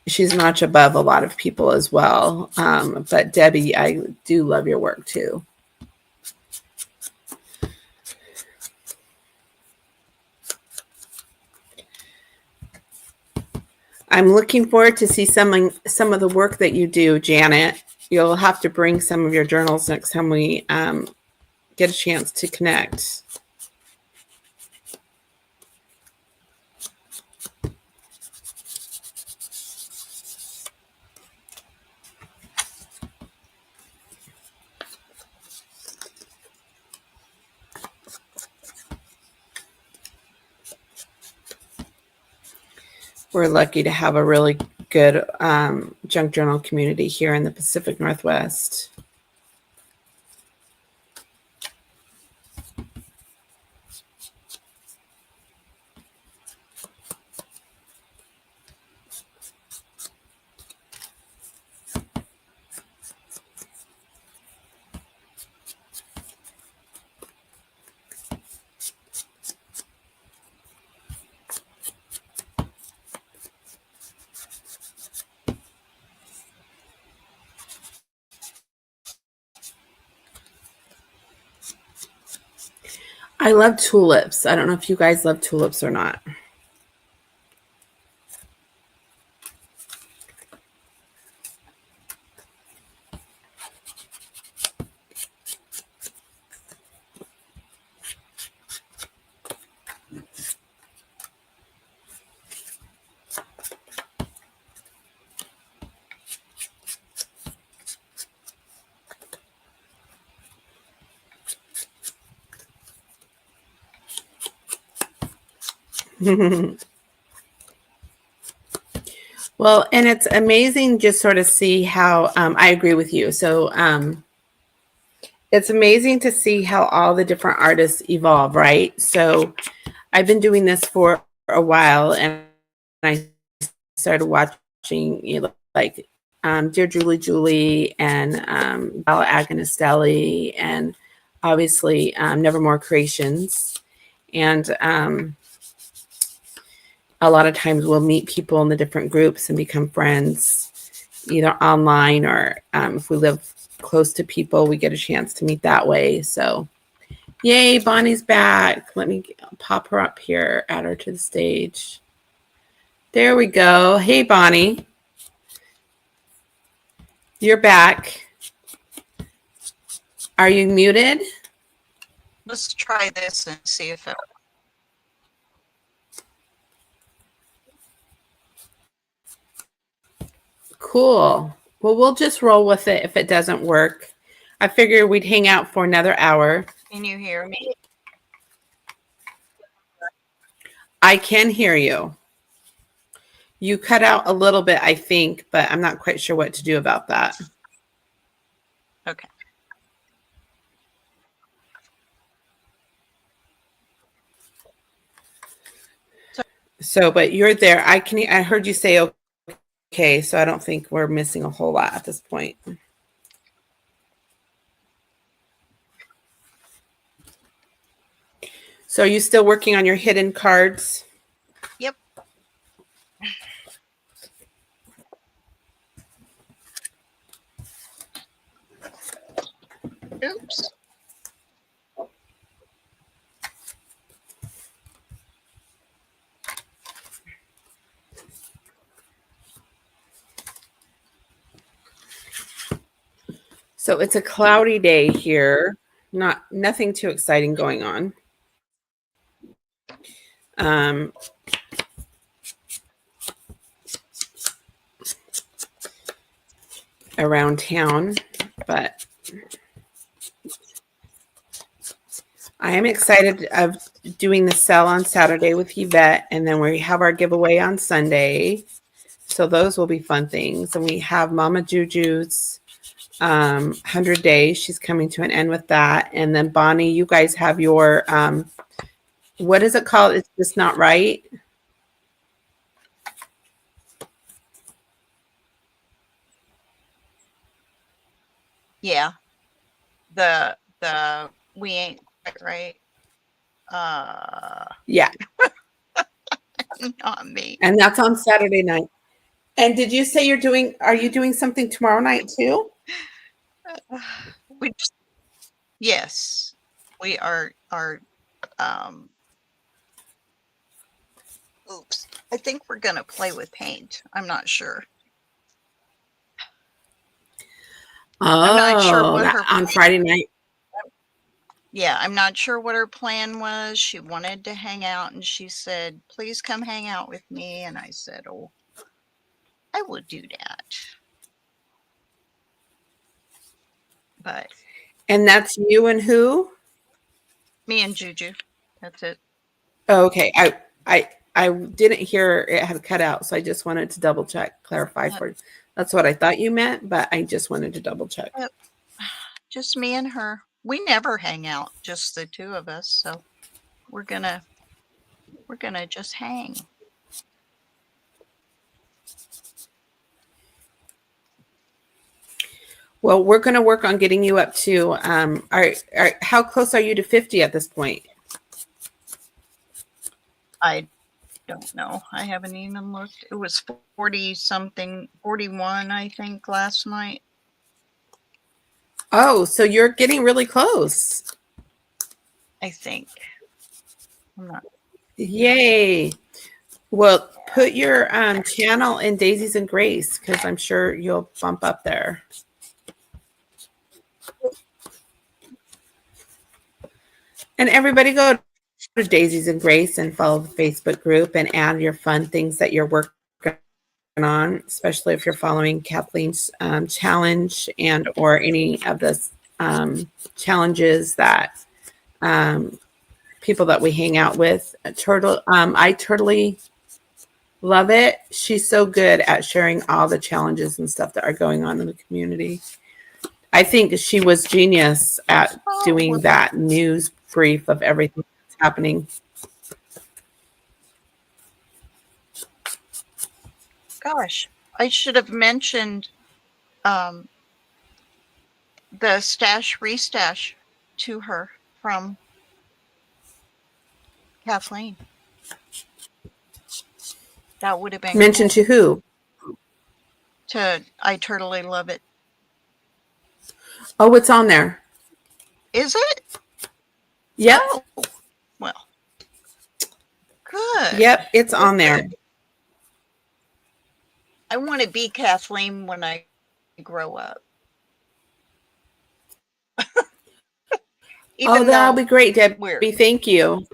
she's notch above a lot of people as well. But Debbie, I do love your work too. I'm looking forward to see some of the work that you do, Janet. You'll have to bring some of your journals next time we get a chance to connect. We're lucky to have a really good junk journal community here in the Pacific Northwest. I love tulips. I don't know if you guys love tulips or not. Well, and it's amazing just sort of see how I agree with you. So it's amazing to see how all the different artists evolve, right? So I've been doing this for a while, and I started watching, you know, like Dear Julie and Bella Agonistelli, and obviously Nevermore Creations. And a lot of times we'll meet people in the different groups and become friends, either online or if we live close to people, we get a chance to meet that way. So, yay, Bonnie's back. Let me pop her up here, add her to the stage. There we go. Hey, Bonnie. You're back. Are you muted? Let's try this and see if it. Cool. Well, we'll just roll with it if it doesn't work. I figured we'd hang out for another hour. Can you hear me? I can hear you. You cut out a little bit, I think, but I'm not quite sure what to do about that. Okay. So, but you're there. I heard you say okay, so I don't think we're missing a whole lot at this point. So are you still working on your hidden cards? Yep. Oops. So it's a cloudy day here. Nothing too exciting going on. Around town, but I am excited of doing the sell on Saturday with Yvette, and then we have our giveaway on Sunday. So those will be fun things. And we have Mama Juju's 100 days. She's coming to an end with that. And then Bonnie, you guys have your what is it called? It's just not right. Yeah. The we ain't quite right. Yeah. Not me. And that's on Saturday night. And did you say are you doing something tomorrow night too? We just, yes, we are oops. I think we're gonna play with paint. I'm not sure. I'm not sure what her On Friday night. Yeah, I'm not sure what her plan was. She wanted to hang out and she said, please come hang out with me. And I said, oh, I would do that. But And that's you and who? me and Juju. That's it. Oh, okay. I didn't hear it had cut out, so I just wanted to double check, clarify for you. That's what I thought you meant, but I just wanted to double check. Just me and her. We never hang out, just the two of us. So we're gonna just hang. Well, we're going to work on getting you up to how close are you to 50 at this point? I don't know. I haven't even looked. It was 40 something, 41, I think, last night. Oh, so you're getting really close. I think. I'm not. Yay. Well, put your channel in Daisies and Grace because I'm sure you'll bump up there. And everybody go to Daisies and Grace and follow the Facebook group and add your fun things that you're working on, especially if you're following Kathleen's challenge and or any of the challenges that people that we hang out with. I totally love it. She's so good at sharing all the challenges and stuff that are going on in the community. I think she was genius at doing that news brief of everything that's happening. Gosh, I should have mentioned the stash restash to her from Kathleen. That would have been Mentioned cool. to who? To I Totally Love It. Oh, it's on there. Is it? Yep. Oh, well, good. Yep, it's on there. I want to be Kathleen when I grow up. Oh, that'll be great, Debbie. we're Thank you.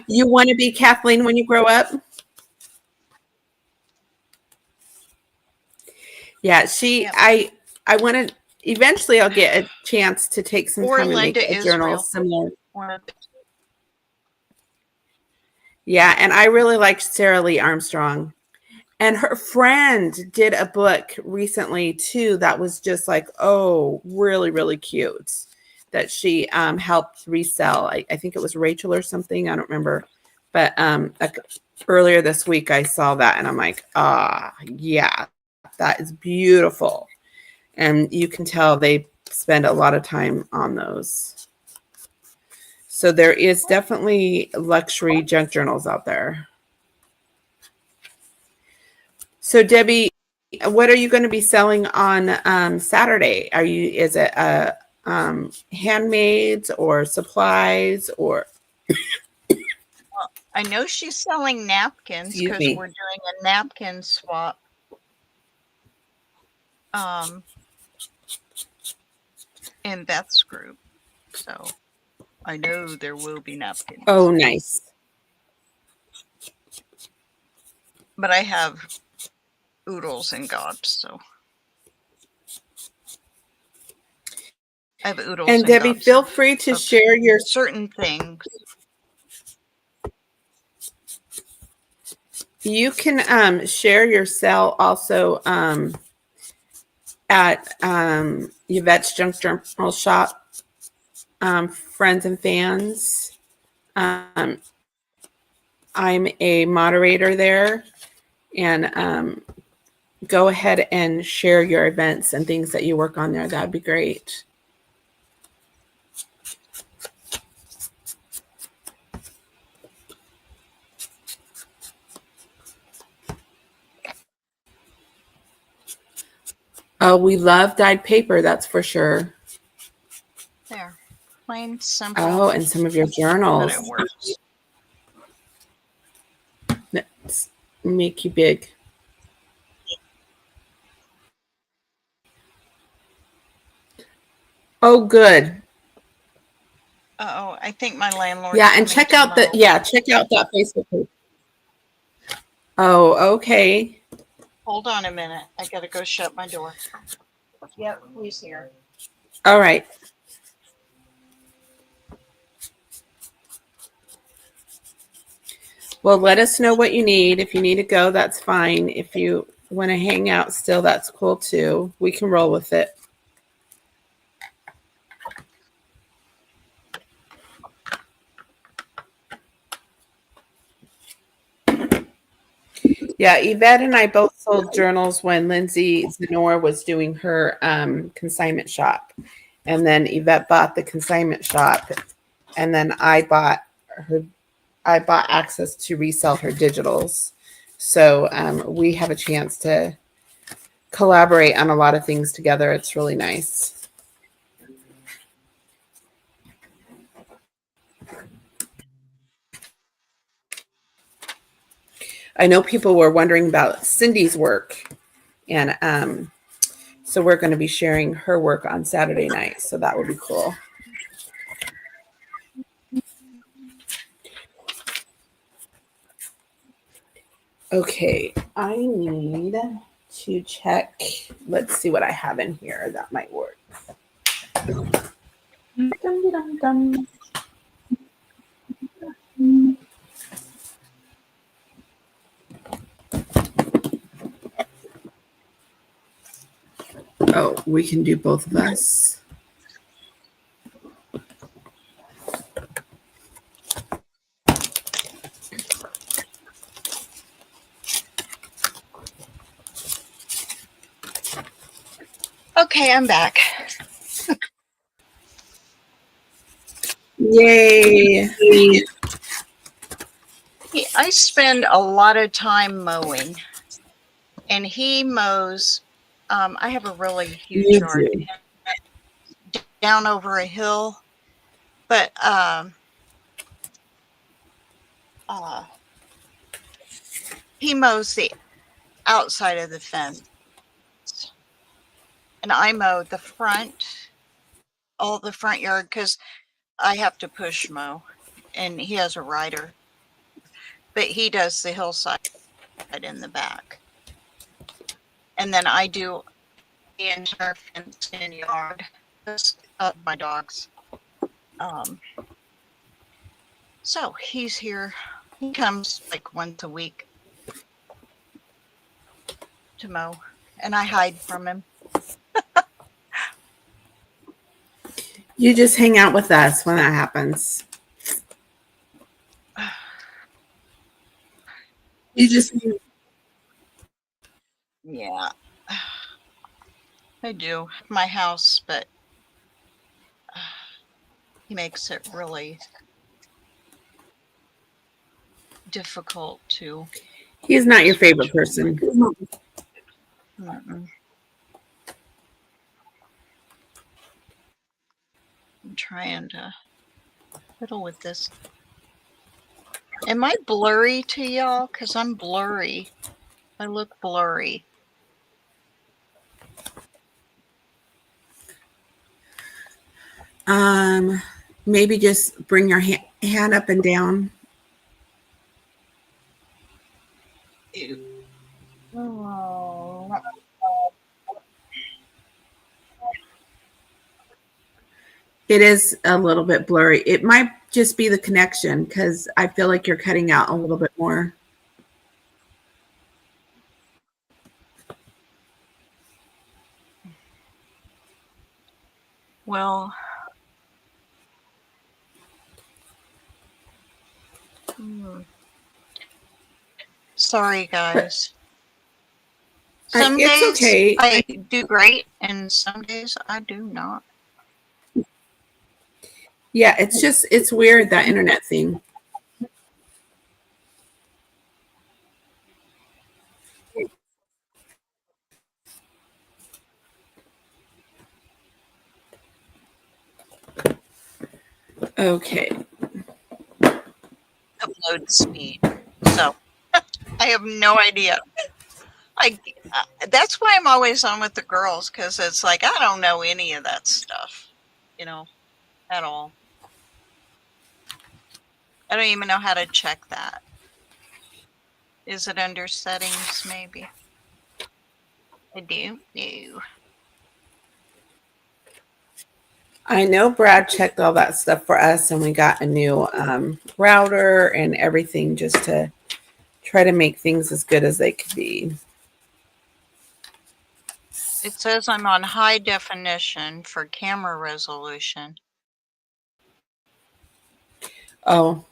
You want to be Kathleen when you grow up? Yeah, Yep. I want to, eventually I'll get a chance to take some or time and make Linda a journal Israel. similar. Yeah, and I really liked Sarah Lee Armstrong. And her friend did a book recently too that was just like, oh, really, really cute. That she helped resell. I think it was Rachel or something. I don't remember. But earlier this week I saw that and I'm like, yeah, that is beautiful. And you can tell they spend a lot of time on those. So there is definitely luxury junk journals out there. So Debbie, what are you going to be selling on Saturday? Is it handmaids or supplies or? I know she's selling napkins because we're doing a napkin swap. In Beth's group. So I know there will be napkins. Oh, nice. But I have oodles and gobs, so I have oodles and Debbie, feel free to share your certain things. You can share your cell also at Yvette's Junk Journal Shop, friends and fans. I'm a moderator there, and go ahead and share your events and things that you work on there. That'd be great. Oh, we love dyed paper, that's for sure. There, plain, simple. Oh, and some of your journals. But it works. Let's make you big. Oh, good. Uh-oh, I think my landlord. Yeah, and check out that Facebook page. Oh, okay. Hold on a minute. I gotta go shut my door. Yep, he's here. All right. Well, let us know what you need. If you need to go, that's fine. If you want to hang out still, that's cool too. We can roll with it. Yeah, Yvette and I both sold journals when Lindsay Zenor was doing her consignment shop. And then Yvette bought the consignment shop. And then I bought access to resell her digitals. So we have a chance to collaborate on a lot of things together. It's really nice. I know people were wondering about Cindy's work, and so we're going to be sharing her work on Saturday night. So that would be cool. Okay, I need to check. Let's see what I have in here that might work. Dum, dum, dum. Oh, we can do both of us. Okay, I'm back. Yay. I spend a lot of time mowing, and he mows. I have a really huge You yard do. down over a hill, but he mows the outside of the fence, and I mow the front, all the front yard, because I have to push mow, and he has a rider, but he does the hillside in the back, and then I do the entire fence in yard. My dogs. So he's here. He comes like once a week to mow, and I hide from him. You just hang out with us when that happens. You just Yeah, I do. My house, but he makes it really difficult to. He's not your favorite person. Mm-mm. I'm trying to fiddle with this. Am I blurry to y'all? Because I'm blurry. I look blurry. Maybe just bring your hand up and down. Oh. It is a little bit blurry. It might just be the connection because I feel like you're cutting out a little bit more. Well, sorry, guys. Some It's days okay. I do great, and some days I do not. Yeah, it's weird, that internet thing. Okay. Upload speed. So I have no idea. That's why I'm always on with the girls, because it's like I don't know any of that stuff, at all. I don't even know how to check that. Is it under settings? Maybe. I don't know. I know Brad checked all that stuff for us, and we got a new router and everything just to try to make things as good as they could be. It says I'm on high definition for camera resolution. Oh.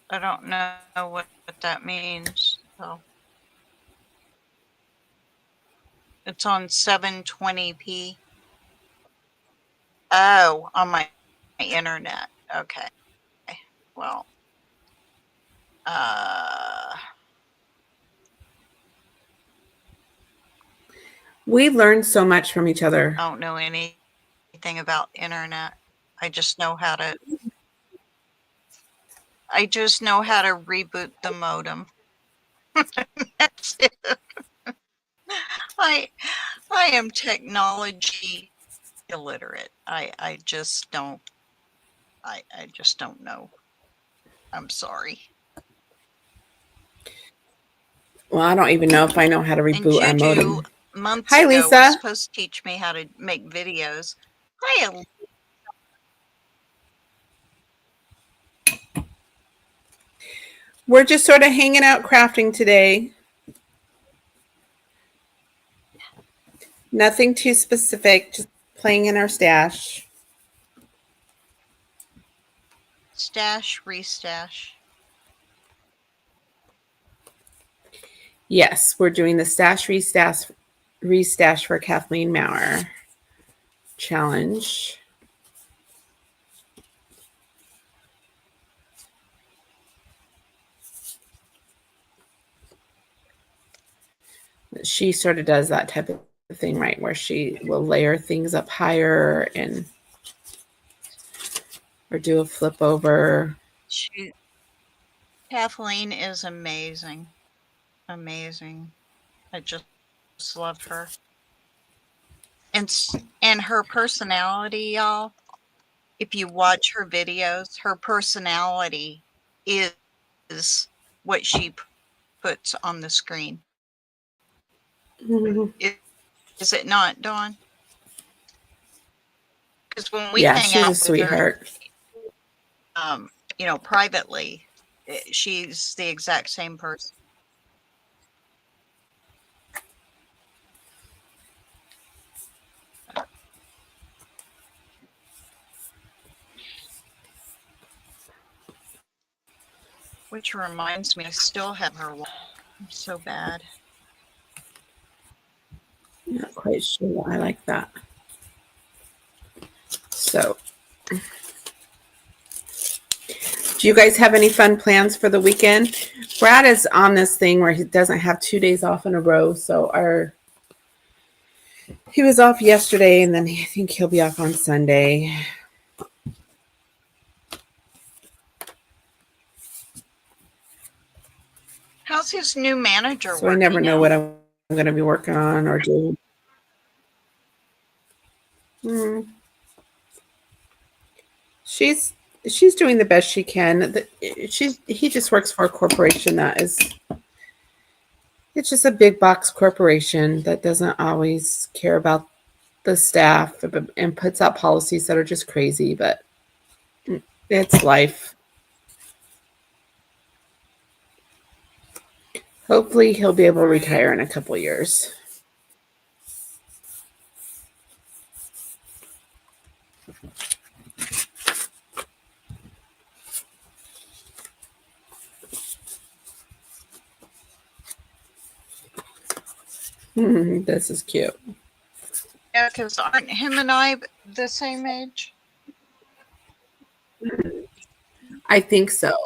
I don't know what that means. So it's on 720p. Oh, on my internet. Okay. Well, We learned so much from each other. I don't know anything about internet. I just know how to reboot the modem. That's it. I am technology illiterate. I just don't know. I'm sorry. Well, I don't even know if I know how to reboot our modem. Months Hi, ago Lisa. was supposed to teach me how to make videos. Hi. We're just sort of hanging out crafting today. Nothing too specific, just playing in our stash. Stash, restash. Yes, we're doing the stash restash for Kathleen Mower challenge. she sort of does that type of thing, right? Where she will layer things up higher or do a flip over. Kathleen is amazing. Amazing. I just love her. And her personality, y'all, if you watch her videos, her personality is what she puts on the screen. Mm-hmm. Is it not, Dawn? Because when we Yeah, hang she's out a with sweetheart. her, privately, she's the exact same person. Which reminds me, I still have her. I'm so bad. Not quite sure. I like that. So, do you guys have any fun plans for the weekend? Brad is on this thing where he doesn't have 2 days off in a row. So he was off yesterday, and then I think he'll be off on Sunday. How's his new manager So I never know what I'm going to be working on or doing. She's doing the best she can. He just works for a corporation that is, it's just a big box corporation that doesn't always care about the staff and puts out policies that are just crazy, but it's life. Hopefully he'll be able to retire in a couple years. This is cute. Yeah, because aren't him and I the same age? I think so.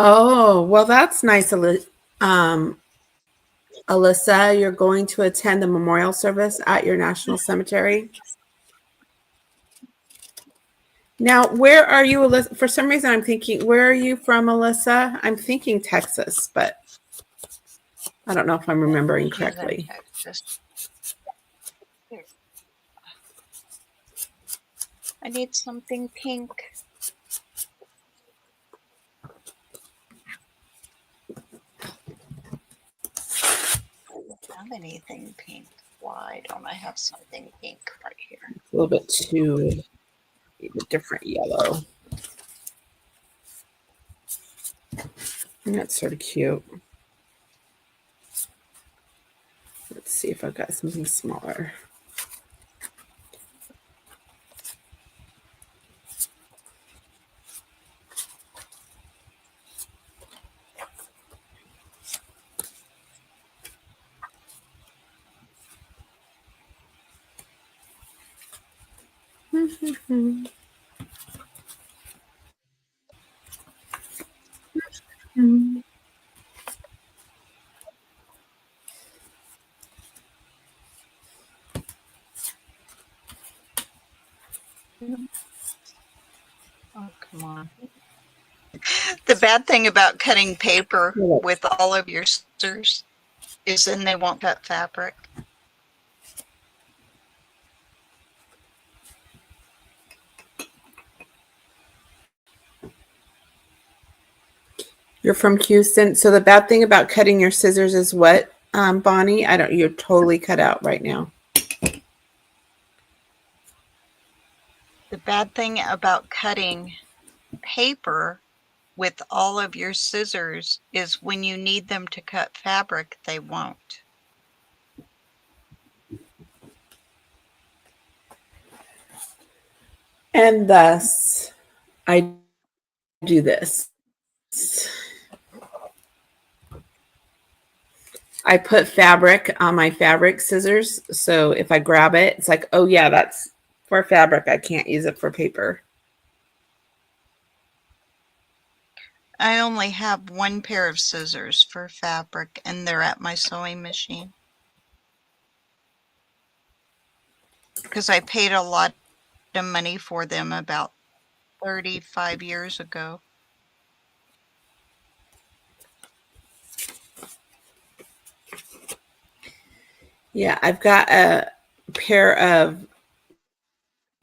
Oh, well, that's nice, Alyssa. You're going to attend the memorial service at your national cemetery. Now, where are you, Alyssa? For some reason, I'm thinking, where are you from, Alyssa? I'm thinking Texas, but I don't know if I'm remembering correctly. I need something pink. I don't have anything pink. Why don't I have something pink right here? It's a little bit too different yellow. And that's sort of cute. Let's see if I've got something smaller. Oh, come on. The bad thing about cutting paper with all of your scissors is then they won't cut fabric. You're from Houston. So the bad thing about cutting your scissors is what, Bonnie? You're totally cut out right now. The bad thing about cutting paper with all of your scissors is when you need them to cut fabric, they won't. And thus, I do this. I put fabric on my fabric scissors. So if I grab it, it's like, oh yeah, that's for fabric. I can't use it for paper. I only have one pair of scissors for fabric, and they're at my sewing machine. Because I paid a lot of money for them about 35 years ago. Yeah, I've got a pair of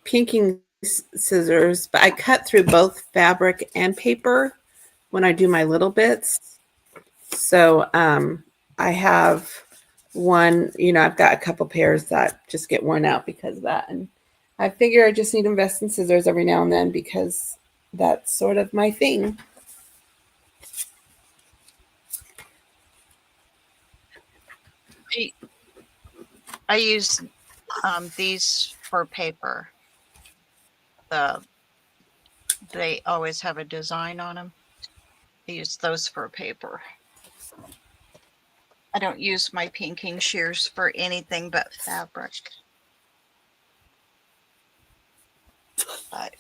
pinking scissors, but I cut through both fabric and paper when I do my little bits. So I have one, I've got a couple pairs that just get worn out because of that. And I figure I just need to invest in scissors every now and then because that's sort of my thing. I use these for paper. They always have a design on them. I use those for paper. I don't use my pinking shears for anything but fabric. But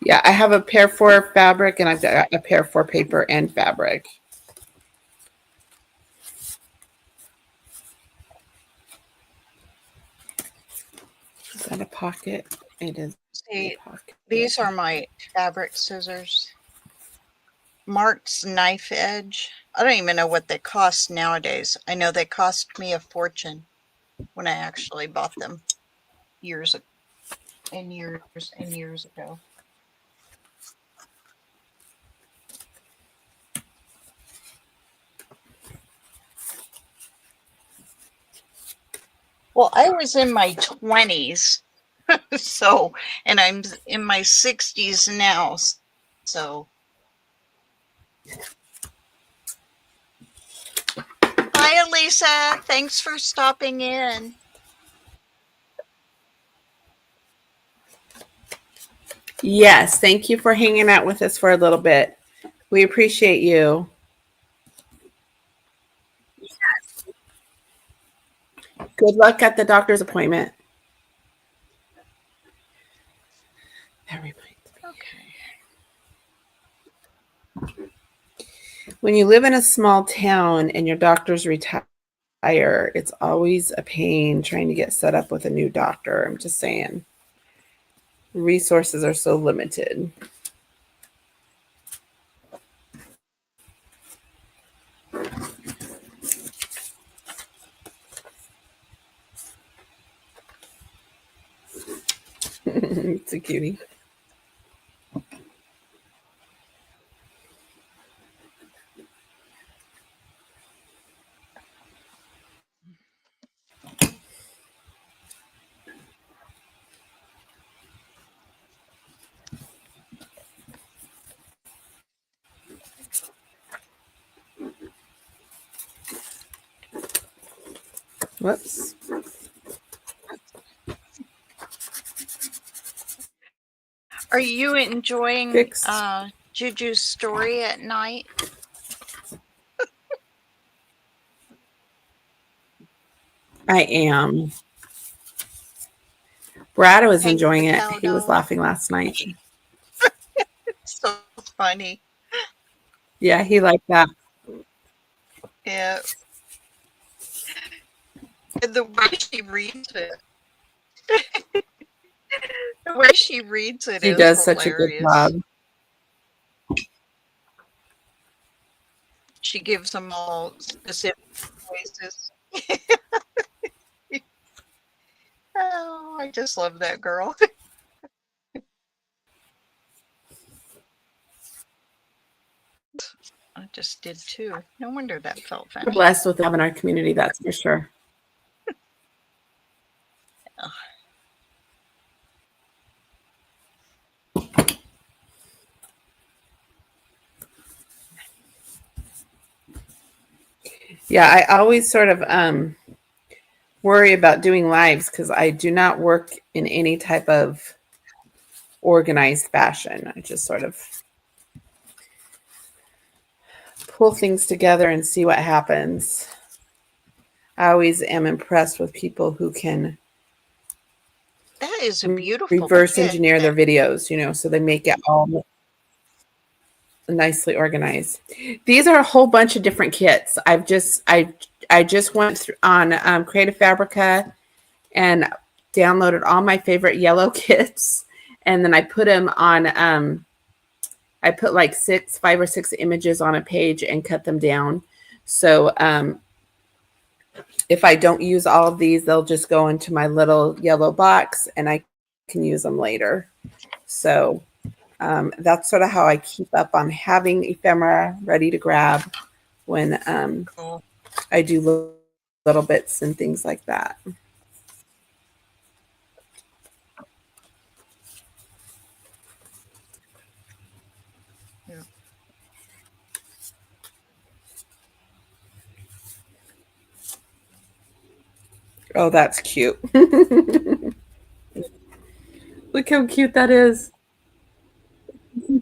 Yeah, I have a pair for fabric and I've got a pair for paper and fabric. Is that a pocket? It is. see, these are my fabric scissors. Mark's knife edge. I don't even know what they cost nowadays. I know they cost me a fortune when I actually bought them years and years and years ago. Well, I was in my 20s, so, and I'm in my 60s now, so. Hi, Elisa. Thanks for stopping in. Yes, thank you for hanging out with us for a little bit. We appreciate you. Good luck at the doctor's appointment. That reminds me. Okay. When you live in a small town and your doctors retire, it's always a pain trying to get set up with a new doctor. I'm just saying. Resources are so limited. It's a cutie. Whoops. Are you enjoying Fixed. Juju's story at night? I am. Brad was Hank enjoying the it. cow He was dog? laughing last night. So funny. Yeah, he liked that. Yeah. And the way she reads it. The way she reads it He is does such a good hilarious. job. She gives them all specific voices. Oh, I just love that girl. I just did too. No wonder that felt We're funny. blessed with love in our community, that's for sure. Yeah, I always sort of worry about doing lives because I do not work in any type of organized fashion. I just sort of pull things together and see what happens. I always am impressed with people who can That is a beautiful reverse kit. engineer their videos, so they make it all. nicely organized. These are a whole bunch of different kits. I just went through on Creative Fabrica and downloaded all my favorite yellow kits, and then I put them on. I put like 5 or 6 images on a page and cut them down. So if I don't use all of these, they'll just go into my little yellow box, and I can use them later. So that's sort of how I keep up on having ephemera ready to grab when Cool. I do little bits and things like that. Yeah. Oh, that's cute. Look how cute that is.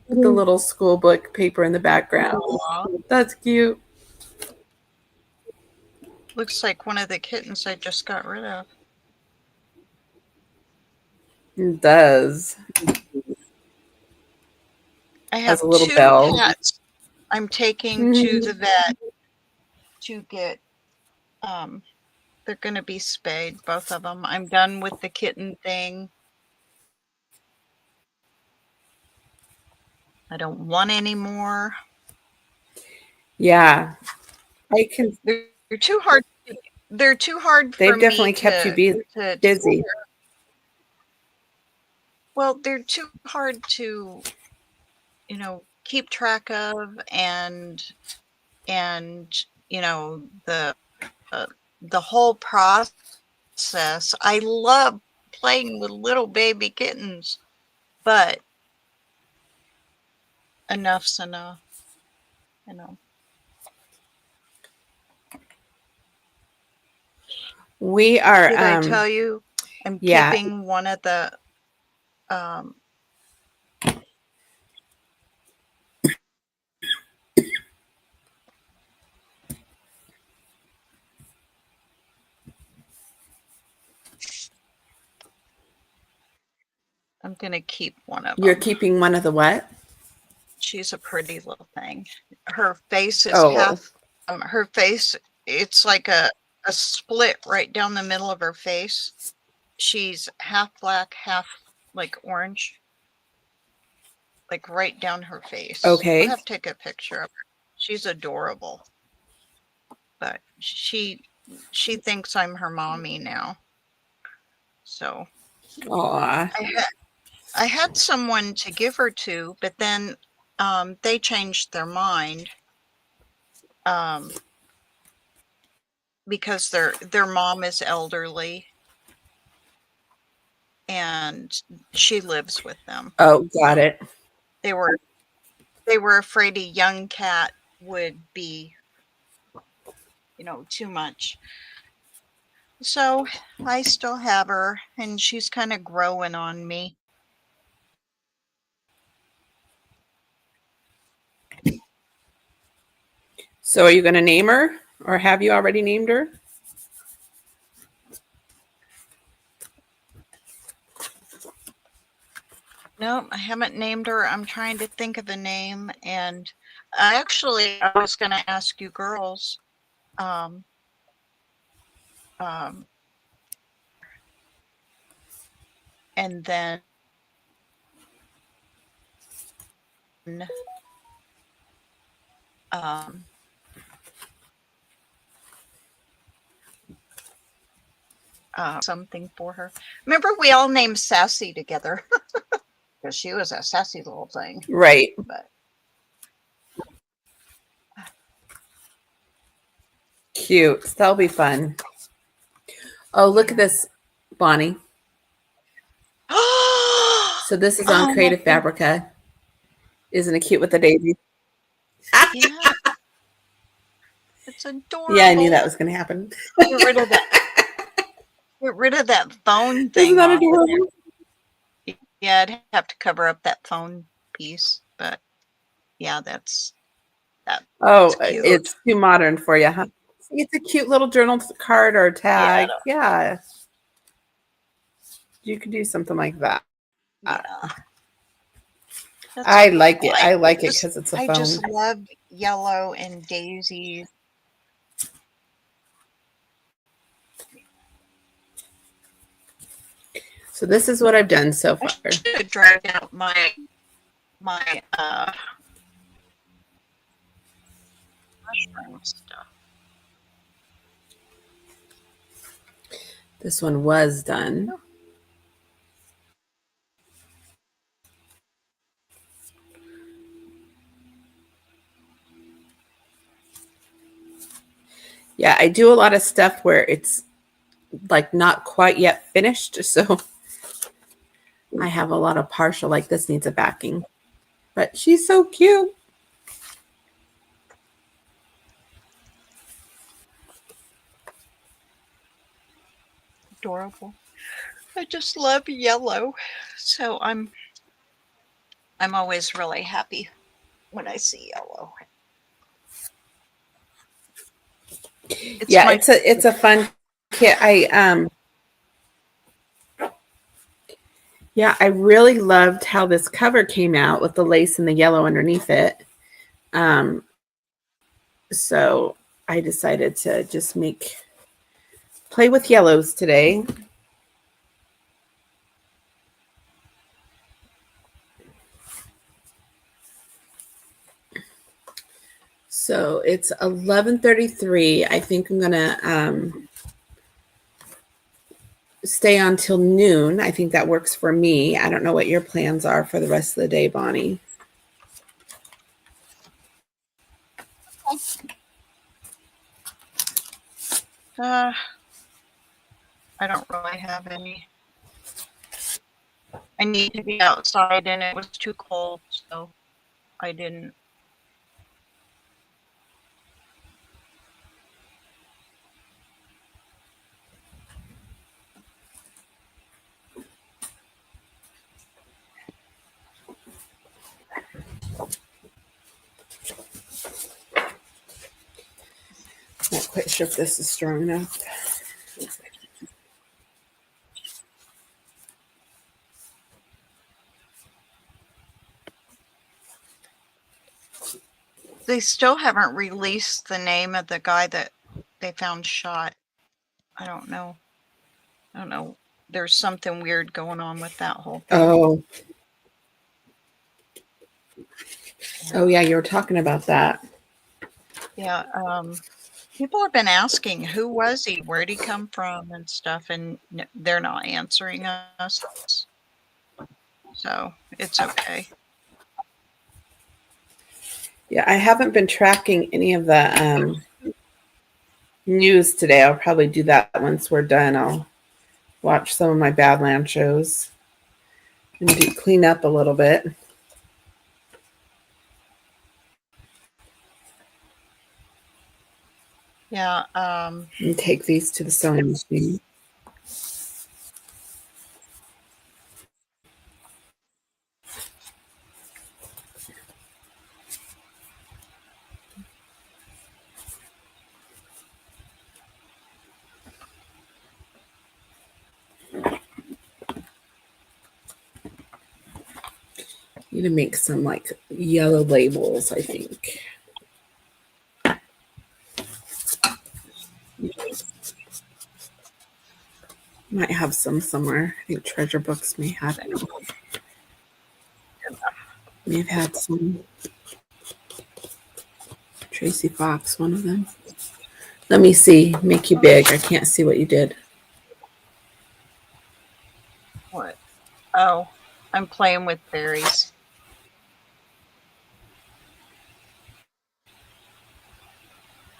The little school book paper in the background. Aw. That's cute. Looks like one of the kittens I just got rid of. It does. I Has have a little 2 bell. cats I'm taking to the vet to get, they're going to be spayed, both of them. I'm done with the kitten thing. I don't want any more. Yeah. I can. They're too hard. They're too hard for They've me definitely kept you to busy. well, they're too hard to, keep track of, and the whole process. I love playing with little baby kittens, but enough's enough, you know. We are. Did I tell you I'm Yeah. keeping one of the I'm gonna keep one of You're them. keeping one of the what? She's a pretty little thing. Her face is Oh. half. Her face. It's like a split right down the middle of her face. She's half black, half like orange, like right down her face. Okay. I'll have to take a picture of her. She's adorable, but she thinks I'm her mommy now. So Aw. I had someone to give her to, but then they changed their mind because their mom is elderly and she lives with them. Oh, got it. They were afraid a young cat would be, too much. So I still have her, and she's kind of growing on me. So are you going to name her, or have you already named her? No, I haven't named her. I'm trying to think of a name, and I was going to ask you girls. And then something for her. Remember, we all named Sassy together because she was a sassy little thing. Right. But cute. That'll be fun. Oh, look at this, Bonnie. So this is on Creative Fabrica. Isn't it cute with the daisy? Yeah. It's adorable. Yeah, I knew that was going to happen. Get rid of that. Get rid of that phone thing. Isn't that adorable? Yeah, I'd have to cover up that phone piece, but yeah, that's Oh, cute. it's too modern for you, huh? It's a cute little journal card or tag. Yeah. You could do something like that. Yeah. That's I like cool. it. I like it because it's a I phone. just love yellow and daisies. So this is what I've done so I far. should have dragged out my mushroom stuff. This one was done. Yeah, I do a lot of stuff where it's like not quite yet finished. So I have a lot of partial, like this needs a backing. But she's so cute. Adorable. I just love yellow. So I'm always really happy when I see yellow. Yeah, it's a fun kit. Yeah, I really loved how this cover came out with the lace and the yellow underneath it. So I decided to just play with yellows today. So it's 11:33. I think I'm gonna stay on till noon. I think that works for me. I don't know what your plans are for the rest of the day, Bonnie. I don't really have any. I need to be outside and it was too cold, so I didn't. Not quite sure if this is strong enough. They still haven't released the name of the guy that they found shot. I don't know. There's something weird going on with that whole thing. Oh. Oh yeah, you were talking about that. Yeah. People have been asking, who was he? Where'd he come from and stuff, and they're not answering us. So it's okay. Yeah, I haven't been tracking any of the news today. I'll probably do that once we're done. I'll watch some of my Badland shows and clean up a little bit. Yeah. And take these to the sewing machine. Need to make some like yellow labels, I think. Might have some somewhere. I think Treasure Books may have it. May have had some. Tracy Fox, one of them. Let me see. Make you big. I can't see what you did. What? Oh, I'm playing with berries.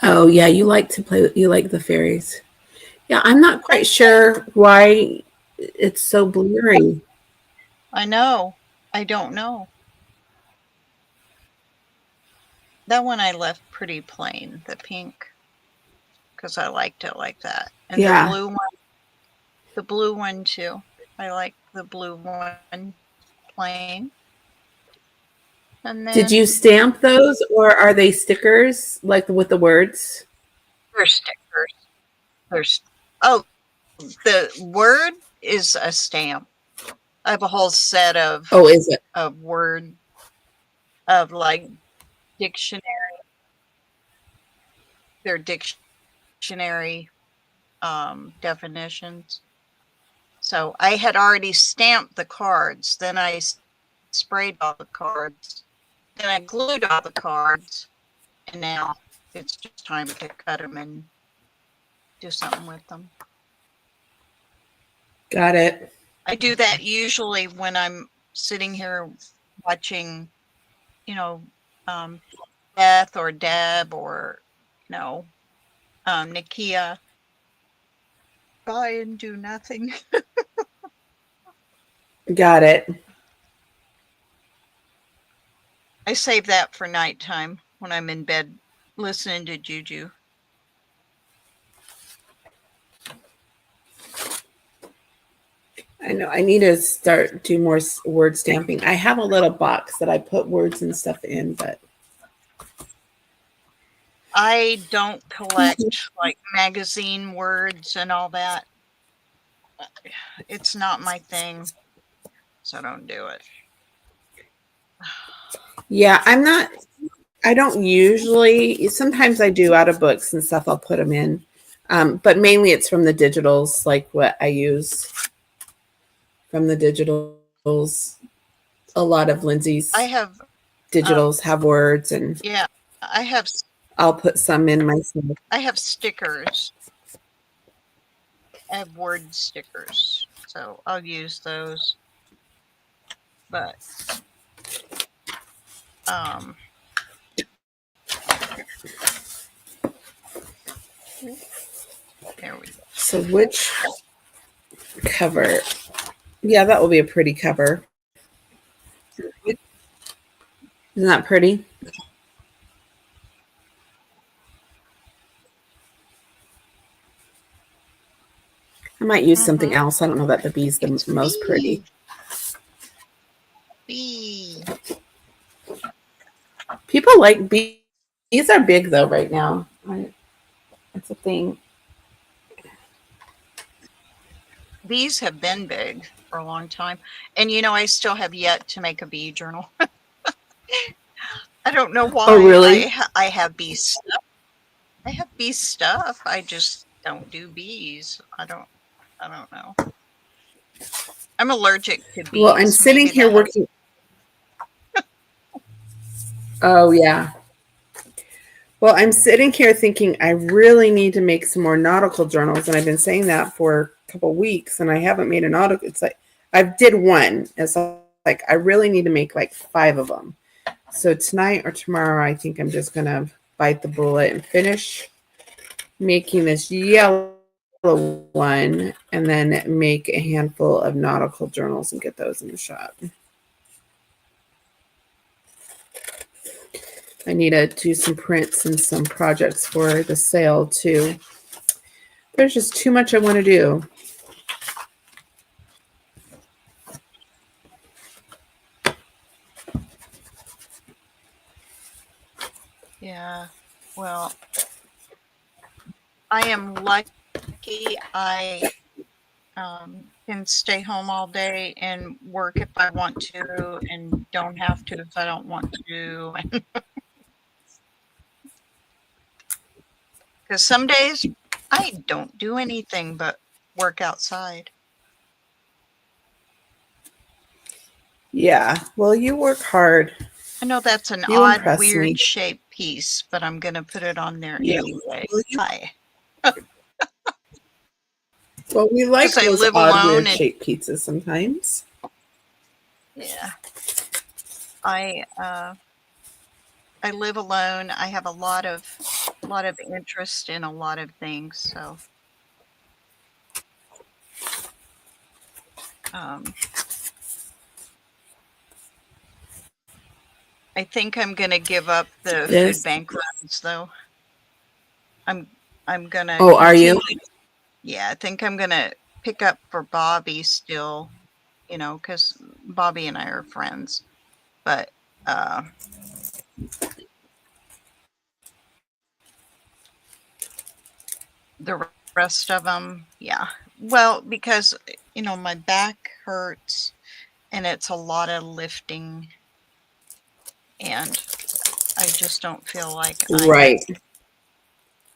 Oh yeah, you like to play. You like the fairies. Yeah, I'm not quite sure why it's so blurry. I know. I don't know. That one I left pretty plain, the pink, because I liked it like that. And Yeah. the blue one too. I like the blue one plain. And then Did you stamp those or are they stickers like with the words? they're stickers. Oh, the word is a stamp. I have a whole set of Oh, is it? of word of like dictionary, their dictionary definitions. So I had already stamped the cards. Then I sprayed all the cards. Then I glued all the cards. And now it's just time to cut them and do something with them. Got it. I do that usually when I'm sitting here watching, Beth or Deb or, Nakia buy and do nothing. Got it. I save that for nighttime when I'm in bed listening to Juju. I know I need to do more word stamping. I have a little box that I put words and stuff in, but I don't collect like magazine words and all that. It's not my thing, so I don't do it. yeah, I don't usually, sometimes I do out of books and stuff, I'll put them in. But mainly it's from the digitals, like what I use from the digitals. A lot of Lindsay's I have digitals have words, and yeah, I'll put some in myself. I have stickers. I have word stickers, so I'll use those. But there we go. So which cover? Yeah, that will be a pretty cover. Isn't that pretty? I might use something else. I don't know that the bee's the most pretty. Bee. People like bees. Bees are big though right now. It's a thing. Bees have been big for a long time. And I still have yet to make a bee journal. I don't know why. Oh, really? I have bee stuff. I have bee stuff. I just don't do bees. I don't know. I'm allergic to bees. Well, I'm sitting here working. Oh, yeah. Well, I'm sitting here thinking I really need to make some more nautical journals. And I've been saying that for a couple of weeks, and I haven't made a nautical. It's like I did one. It's like I really need to make like 5 of them. So tonight or tomorrow, I think I'm just going to bite the bullet and finish making this yellow one, and then make a handful of nautical journals and get those in the shop. I need to do some prints and some projects for the sale too. There's just too much I want to do. Yeah. Well, I am lucky I can stay home all day and work if I want to, and don't have to if I don't want to. Because some days I don't do anything but work outside. Yeah. Well, you work hard. I know that's an You odd, impress weird me. shaped piece, but I'm going to put it on there Yeah. anyway. Hi. Well, we like 'Cause I those live odd, alone weird and- shaped pizzas sometimes. Yeah. I live alone. I have a lot of interest in a lot of things, so I think I'm gonna give up the food bank runs, though. I'm gonna. Oh, are you? Yeah, I think I'm gonna pick up for Bobby still, because Bobby and I are friends, but the rest of them, yeah. Well, because my back hurts and it's a lot of lifting. and I just don't feel like Right.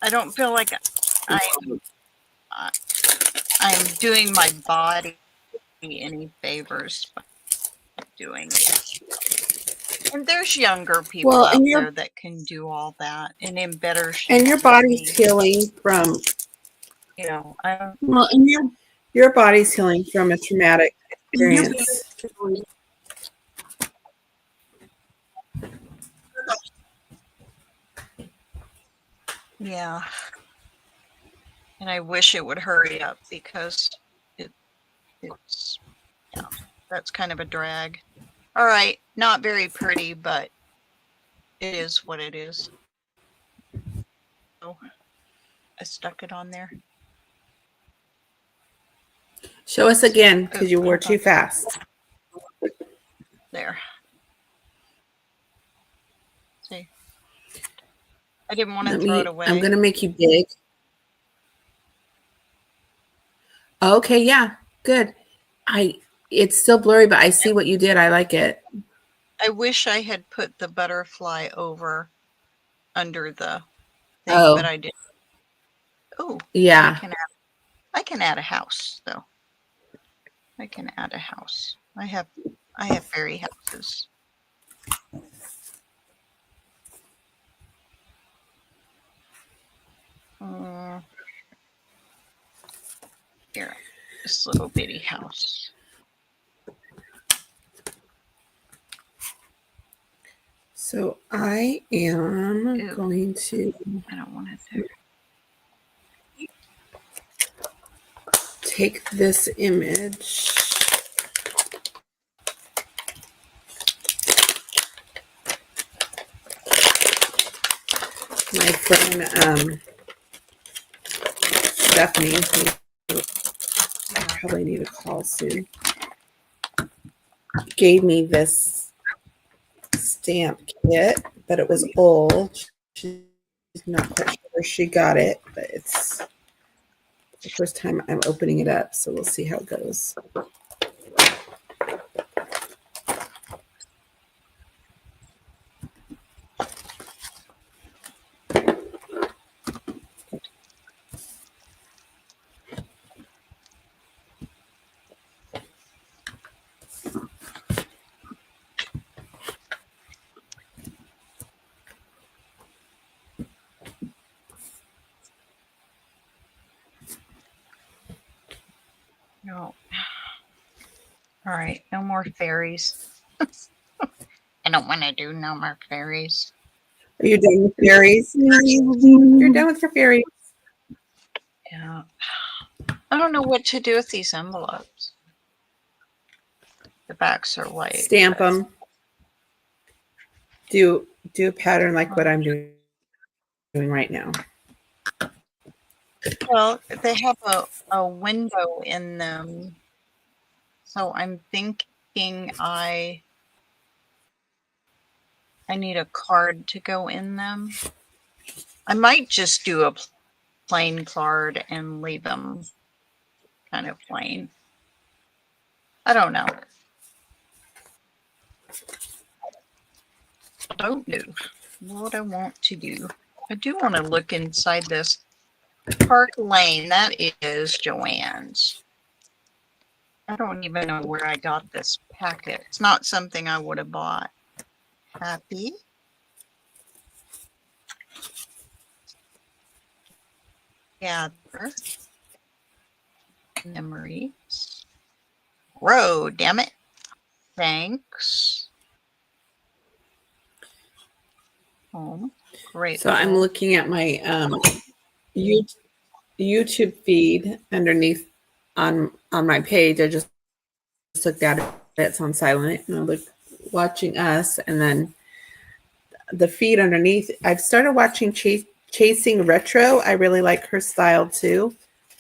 I don't feel like I'm doing my body any favors by doing it. And there's younger people Well, out there that can do all that and in better shape. and your body's healing from, You know, I don't. well, and your body's healing from a traumatic experience. Yeah. And I wish it would hurry up because it's, yeah, that's kind of a drag. All right. Not very pretty, but it is what it is. So I stuck it on there. Show us again, because you were too fast. There. See, I didn't want to throw it away. I'm going to make you big. Okay, yeah, good. It's still blurry, but I see what you did. I like it. I wish I had put the butterfly over under the thing, but I didn't. Oh, yeah. I can add a house though. I can add a house. I have fairy houses. Here, this little bitty house. So I am going to. I don't want it there. Take this image. My friend Stephanie, who I probably need a call soon, gave me this stamp kit, but it was old. She's not quite sure where she got it, but it's the first time I'm opening it up, so we'll see how it goes. No. All right, no more fairies. I don't want to do no more fairies. Are you done with fairies? You're done with your fairies. Yeah. I don't know what to do with these envelopes. The backs are white. Stamp them. Do a pattern like what I'm doing right now. Well, they have a window in them. So I'm thinking I need a card to go in them. I might just do a plain card and leave them kind of plain. I don't know. I don't know what I want to do. I do want to look inside this Park Lane. That is Joanne's. I don't even know where I got this packet. It's not something I would have bought. Happy. Gather. Memories. Grow, damn it. Thanks. Home. Great. So I'm looking at my YouTube feed underneath on my page. I just looked at it. It's on silent, and I look watching us, and then the feed underneath. I've started watching Chasing Retro. I really like her style too.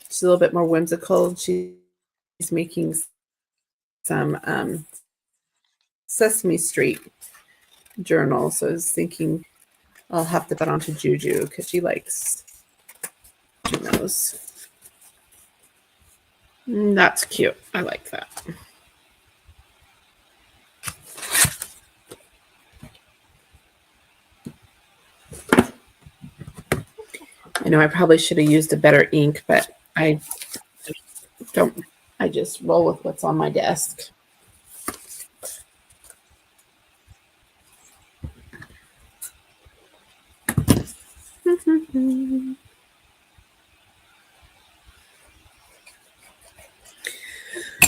She's a little bit more whimsical. She's making some Sesame Street journals. So I was thinking I'll have to put onto Juju because she knows. That's cute. I like that. I know I probably should have used a better ink, but I don't. I just roll with what's on my desk.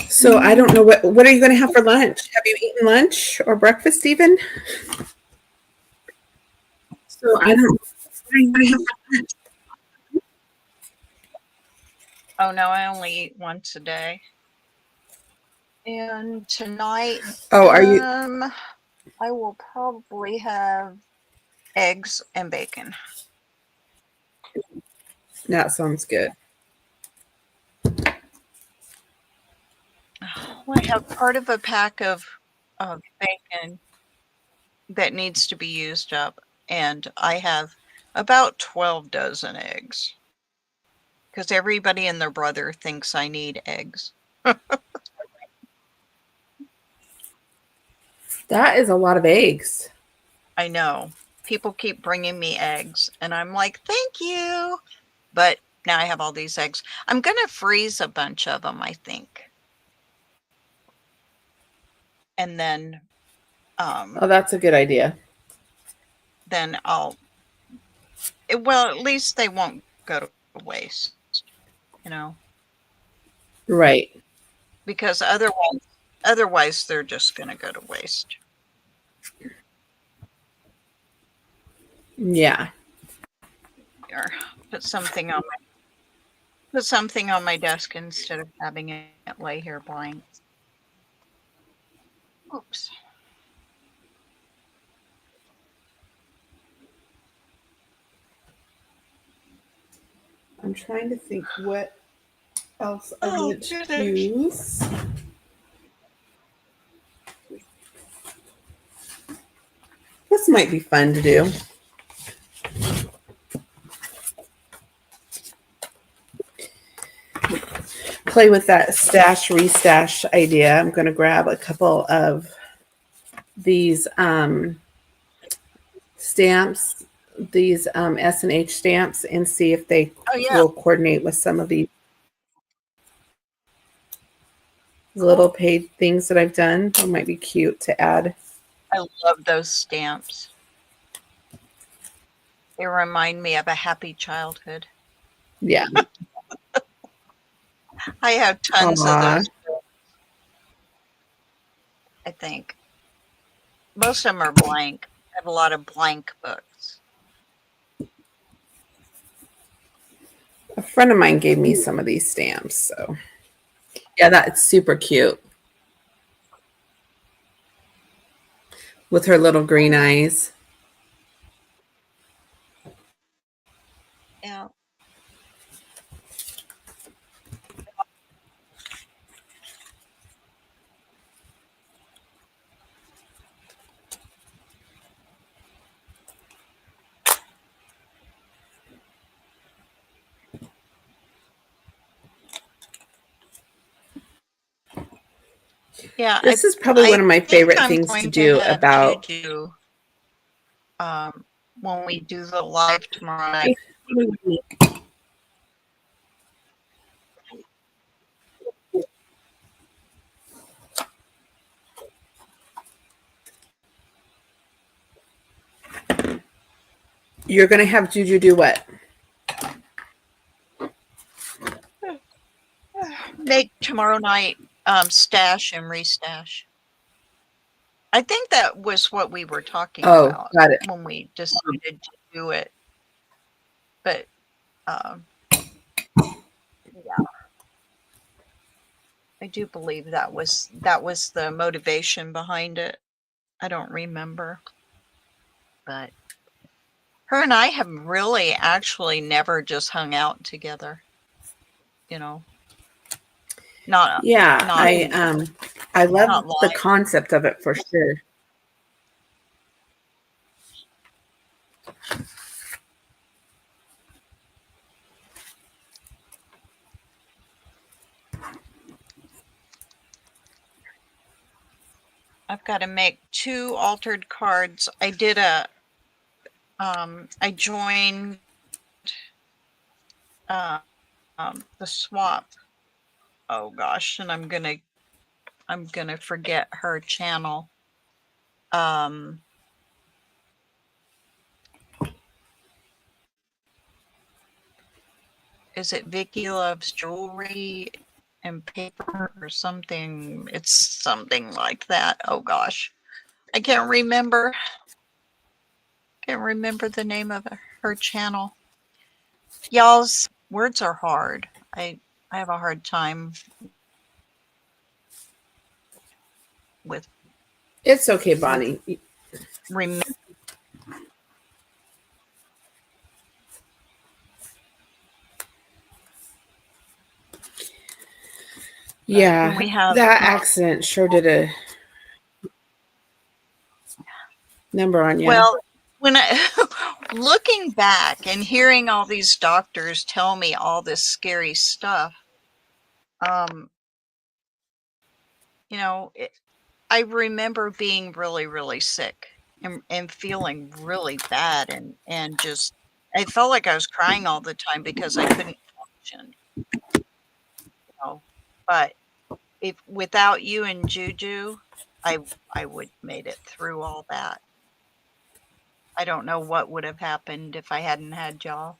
So I don't know what are you going to have for lunch? Have you eaten lunch or breakfast even? So I don't. What are you going to have for lunch? Oh no, I only eat once a day. And tonight, Oh, are you? I will probably have eggs and bacon. That sounds good. I have part of a pack of bacon that needs to be used up, and I have about 12 dozen eggs because everybody and their brother thinks I need eggs. That is a lot of eggs. I know. People keep bringing me eggs, and I'm like, thank you. But now I have all these eggs. I'm going to freeze a bunch of them, I think. And then Oh, that's a good idea. then well, at least they won't go to waste, you know, Right. because otherwise they're just going to go to waste. Yeah. Or put something on my desk instead of having it lay here blank. Oops. I'm trying to think what else I would use. This might be fun to do. Play with that stash restash idea. I'm going to grab a couple of these stamps, these S&H stamps, and see if they will coordinate with some of these little paid things that I've done. It might be cute to add. I love those stamps. They remind me of a happy childhood. Yeah. I have tons of those, I think. Most of them are blank. I have a lot of blank books. A friend of mine gave me some of these stamps. So, yeah, that's super cute. With her little green eyes. Yeah. Yeah, This is probably one of my favorite I'm things going to do about Juju, when we do the live tomorrow night. You're going to have Juju do what? Make tomorrow night stash and restash. I think that was what we were talking about Got it. when we decided to do it. But yeah, I do believe that was the motivation behind it. I don't remember, but her and I have really actually never just hung out together. You know, I love the concept of it for sure. I've got to make 2 altered cards. I did I joined uh, the swap. Oh gosh, and I'm gonna forget her channel. Um, is it Vicky Loves Jewelry and Paper or something? It's something like that. Oh gosh, I can't remember. Can't remember the name of her channel. Y'all's words are hard. I have a hard time with It's okay, Bonnie. remember. Yeah, We have that accident sure did a number on you. well, when I looking back and hearing all these doctors tell me all this scary stuff, um, you know, I remember being really, really sick and feeling really bad and just I felt like I was crying all the time because I couldn't function, you know. But if without you and Juju, I I would made it through all that. I don't know what would have happened if I hadn't had y'all.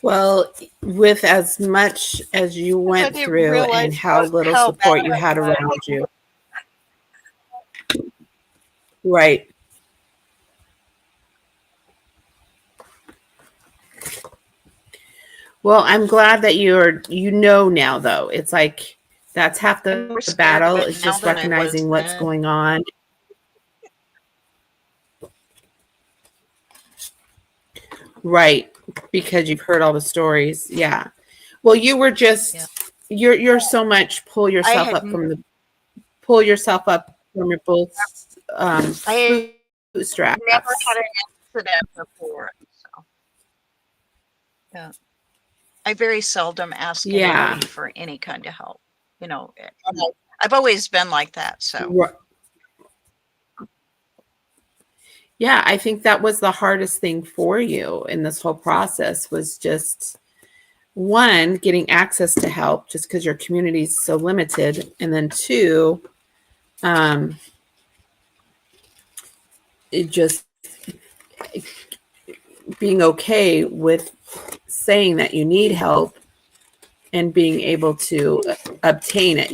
Well, with as much as you I went didn't through and realize how little how bad support you I had was. around you. Right. Well, I'm glad that you know now though. It's like that's half I'm more the scared of battle. it It's now just than I was recognizing what's then. going on. Right. Because you've heard all the stories. Yeah. Well, you were Yeah. just you're so much I had pull yourself up from your both I had never bootstraps. had an accident before, so yeah. I very seldom ask Yeah. anybody for any kind of help, you know. And I've always been like that, so Ri- Yeah, I think that was the hardest thing for you in this whole process was just one, getting access to help just because your community is so limited. And then two, um, it just being okay with saying that you need help and being able to obtain it,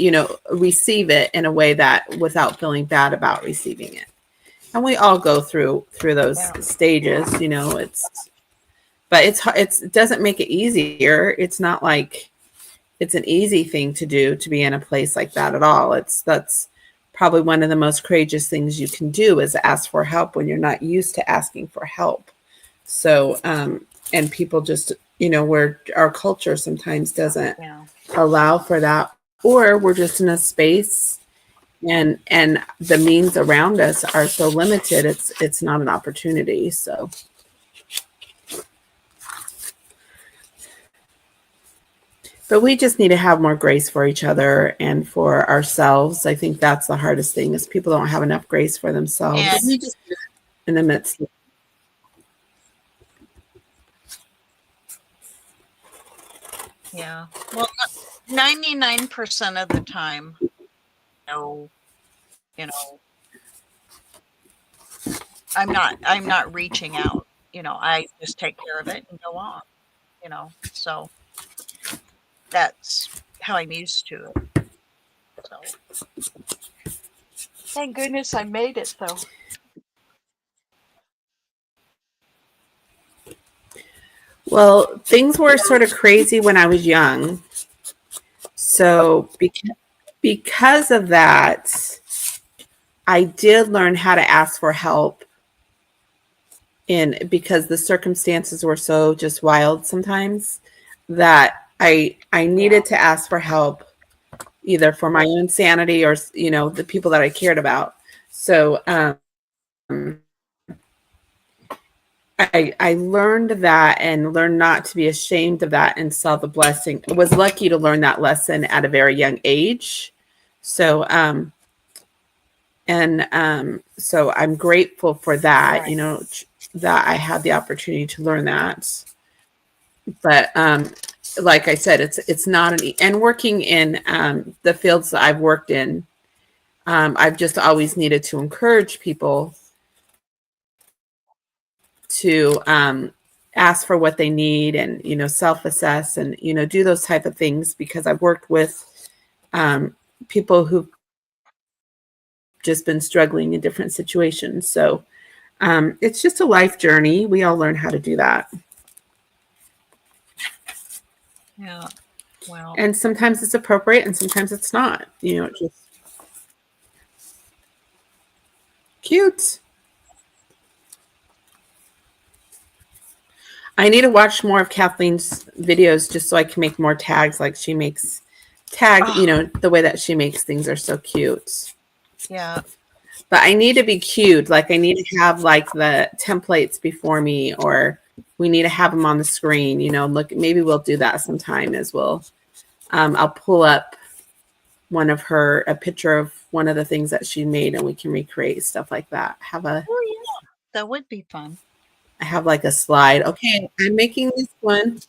receive it in a way that without feeling bad about receiving it. And we all go through those yeah. stages, but it doesn't make it easier. It's not like it's an easy thing to do to be in a place like that at all. That's probably one of the most courageous things you can do is ask for help when you're not used to asking for help. So, and people just, where our culture sometimes doesn't Yeah. allow for that, or we're just in a space and the means around us are so limited. It's not an opportunity. So, but we just need to have more grace for each other and for ourselves. I think that's the hardest thing is people don't have enough grace for themselves And in the midst. yeah. Well, 99% of the time, no, you know, I'm not reaching out. You know, I just take care of it and go on, you know. So that's how I'm used to it. So thank goodness I made it though. Well, things were sort of crazy when I was young. So because of that, I did learn how to ask for help in because the circumstances were so just wild sometimes that I needed to ask for help either for my own sanity or the people that I cared about. So I learned that and learned not to be ashamed of that and saw the blessing. I was lucky to learn that lesson at a very young age. So so I'm grateful for that. Right. that I had the opportunity to learn that. But like I said, it's not an and working in the fields that I've worked in, I've just always needed to encourage people to ask for what they need and self-assess and do those type of things, because I've worked with people who've just been struggling in different situations. So it's just a life journey. We all learn how to do that. Yeah. Well, And sometimes it's appropriate and sometimes it's not. Just cute. I need to watch more of Kathleen's videos just so I can make more tags like she makes. The way that she makes things are so cute. yeah. But I need to be cute. Like I need to have like the templates before me, or we need to have them on the screen. Look, maybe we'll do that sometime as well. I'll pull up a picture of one of the things that she made, and we can recreate stuff like that. Oh, yeah. That would be fun. I have like a slide. Okay, I'm making this one.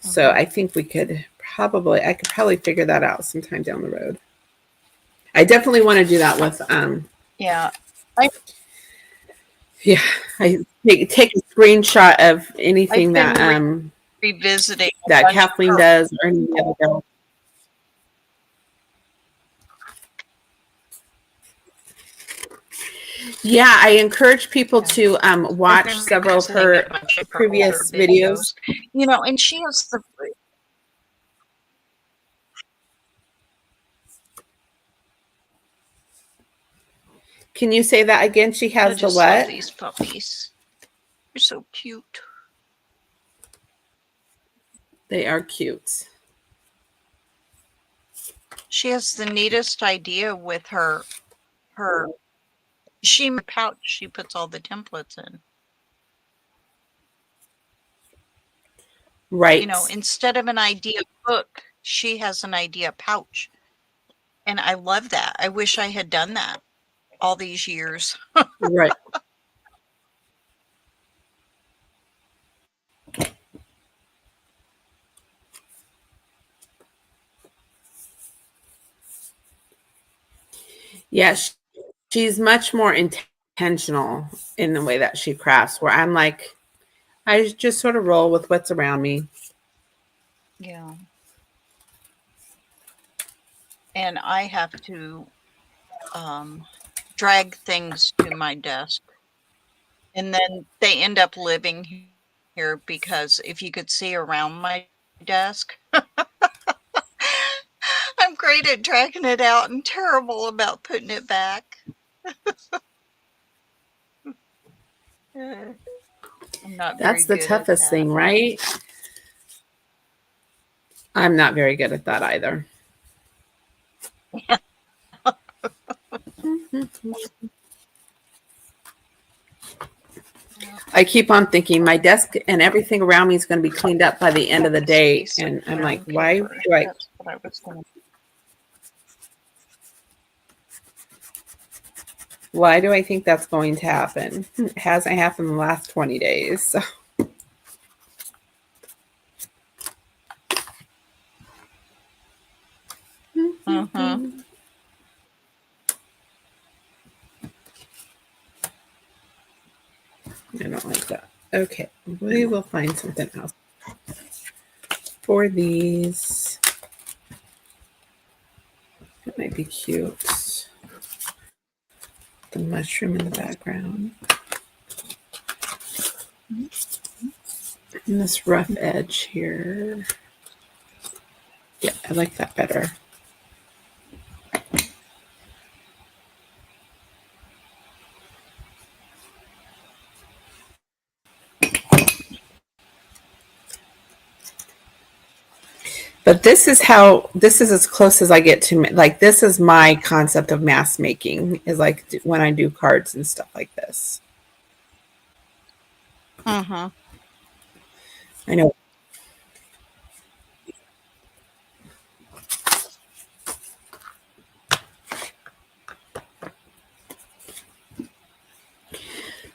So I think I could probably figure that out sometime down the road. I definitely want to do that with Yeah. yeah, I take a screenshot of anything I've been that revisiting a that bunch of Kathleen her. does or any other girl. Yeah, I encourage people to I've watch been several of revisiting a her bunch of her older previous videos. And she has the Can you say that again? She I has the just love what? these puppies. They're so cute. They are cute. She has the neatest idea with her pouch she puts all the templates in. Right. Instead of an idea book, she has an idea pouch. And I love that. I wish I had done that all these years. Right. Yeah, she's much more intentional in the way that she crafts, where I'm like, I just sort of roll with what's around me. Yeah. And I have to drag things to my desk. And then they end up living here because if you could see around my desk, I'm great at dragging it out and terrible about putting it back. I'm not very That's the good at toughest that. thing, right? I'm not very good at that either. I keep on thinking my desk and everything around me is going to be cleaned up by the end of the day. And I'm like, why do I? That's what I was going to. Why do I think that's going to happen? It hasn't happened in the last 20 days. So. Mm-hmm. I don't like that. Okay, we will find something else for these. It might be cute. The mushroom in the background. And this rough edge here. Yeah, I like that better. But this is as close as I get to, like, this is my concept of mask making, is like when I do cards and stuff like this. Mm-hmm. I know.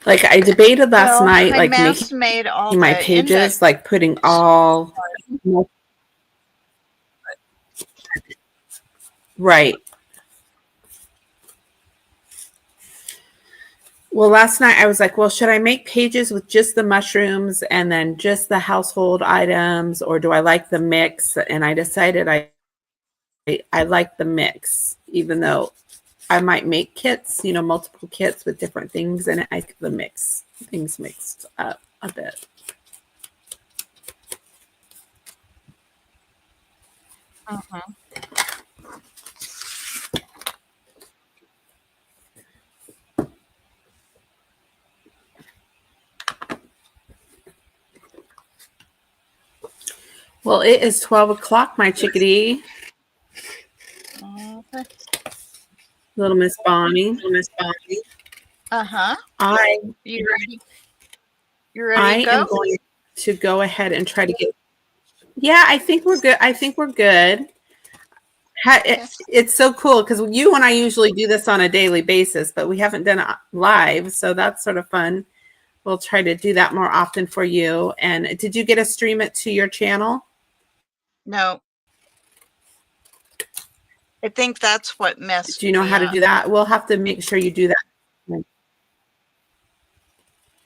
Like I debated last Well, night, I like making mass made all my the index. pages, like putting all right. Well, last night I was like, well, should I make pages with just the mushrooms and then just the household items, or do I like the mix? And I decided I like the mix, even though I might make kits, multiple kits with different things in it. I like the mix, things mixed up a bit. Mm-hmm. Well, it is 12 o'clock, my chickadee. Okay. Little Miss Bonnie. Uh-huh. I You ready? You ready I to am go? going to go ahead and try to get. Yeah, I think we're good. I think we're good. It's so cool because you and I usually do this on a daily basis, but we haven't done it live, so that's sort of fun. We'll try to do that more often for you. And did you get to stream it to your channel? No. I think that's what messed Do you know me how to up. do that? We'll have to make sure you do that.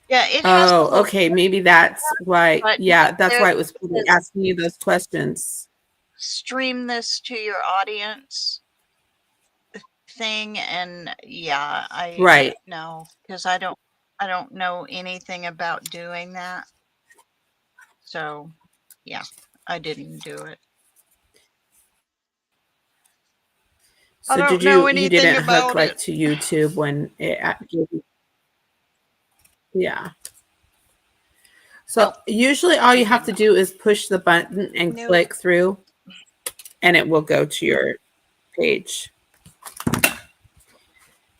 Yeah, it has a Oh, little okay. Maybe that's why. button Yeah, up that's there why that it was says asking you those questions. stream this to your audience thing, and yeah, I Right. know because I don't know anything about doing that. So yeah, I didn't do it. I So don't did know you anything didn't hook about like it. to YouTube when it gave you, yeah. So Nope. usually all I you have did to not. do is push the button and Nope. click through and it will go to your page.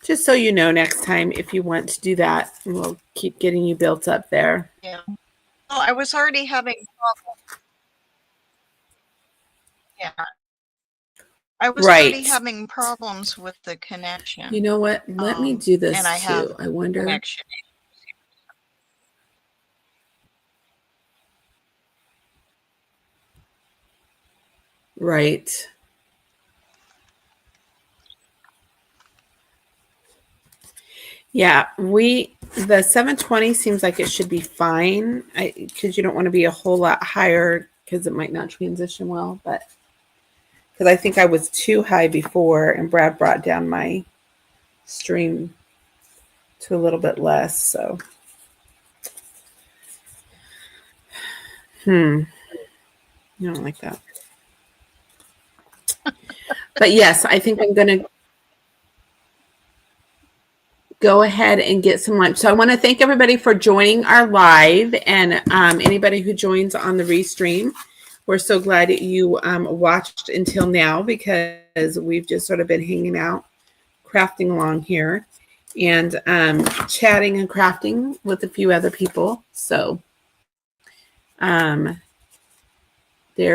Just so you know next time if you want to do that, we'll keep getting you built up there. Yeah. Well, I was already having problems. Yeah. I was already Right. having problems with the connection. You know what? Let me do And I this have too. I wonder. connection. Right. Yeah, the 720 seems like it should be fine because you don't want to be a whole lot higher because it might not transition well, but because I think I was too high before and Brad brought down my stream to a little bit less. So, I don't like that. But yes, I think I'm going to go ahead and get some lunch. So I want to thank everybody for joining our live and anybody who joins on the restream. We're so glad that you watched until now because we've just sort of been hanging out, crafting along here and chatting and crafting with a few other people. So there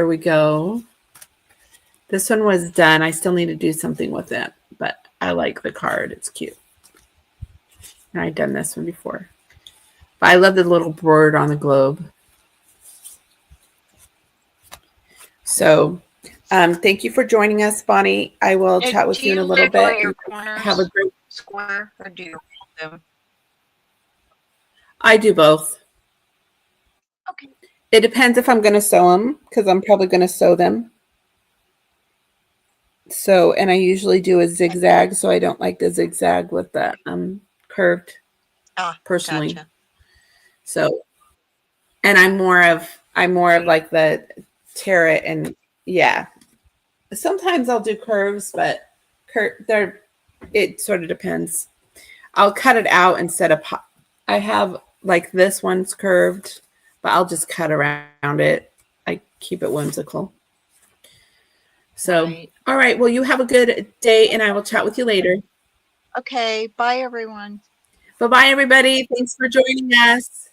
we go. This one was done. I still need to do something with it, but I like the card. It's cute. And I've done this one before. But I love the little bird on the globe. So thank you for joining us, Bonnie. I will chat with Do you in a you little label bit. your Have a corners great. square, or do you hold them? I do both. Okay. It depends if I'm going to sew them because I'm probably going to sew them. So, and I usually do a zigzag, so I don't like the zigzag with the curved personally. Gotcha. So, and I'm more of like the tear it and yeah. Sometimes I'll do curves, but it sort of depends. I'll cut it out instead of I have like this one's curved, but I'll just cut around it. I keep it whimsical. So, Right. all right. Well, you have a good day and I will chat with you later. Okay. Bye, everyone. Bye-bye, everybody. Thanks for joining us.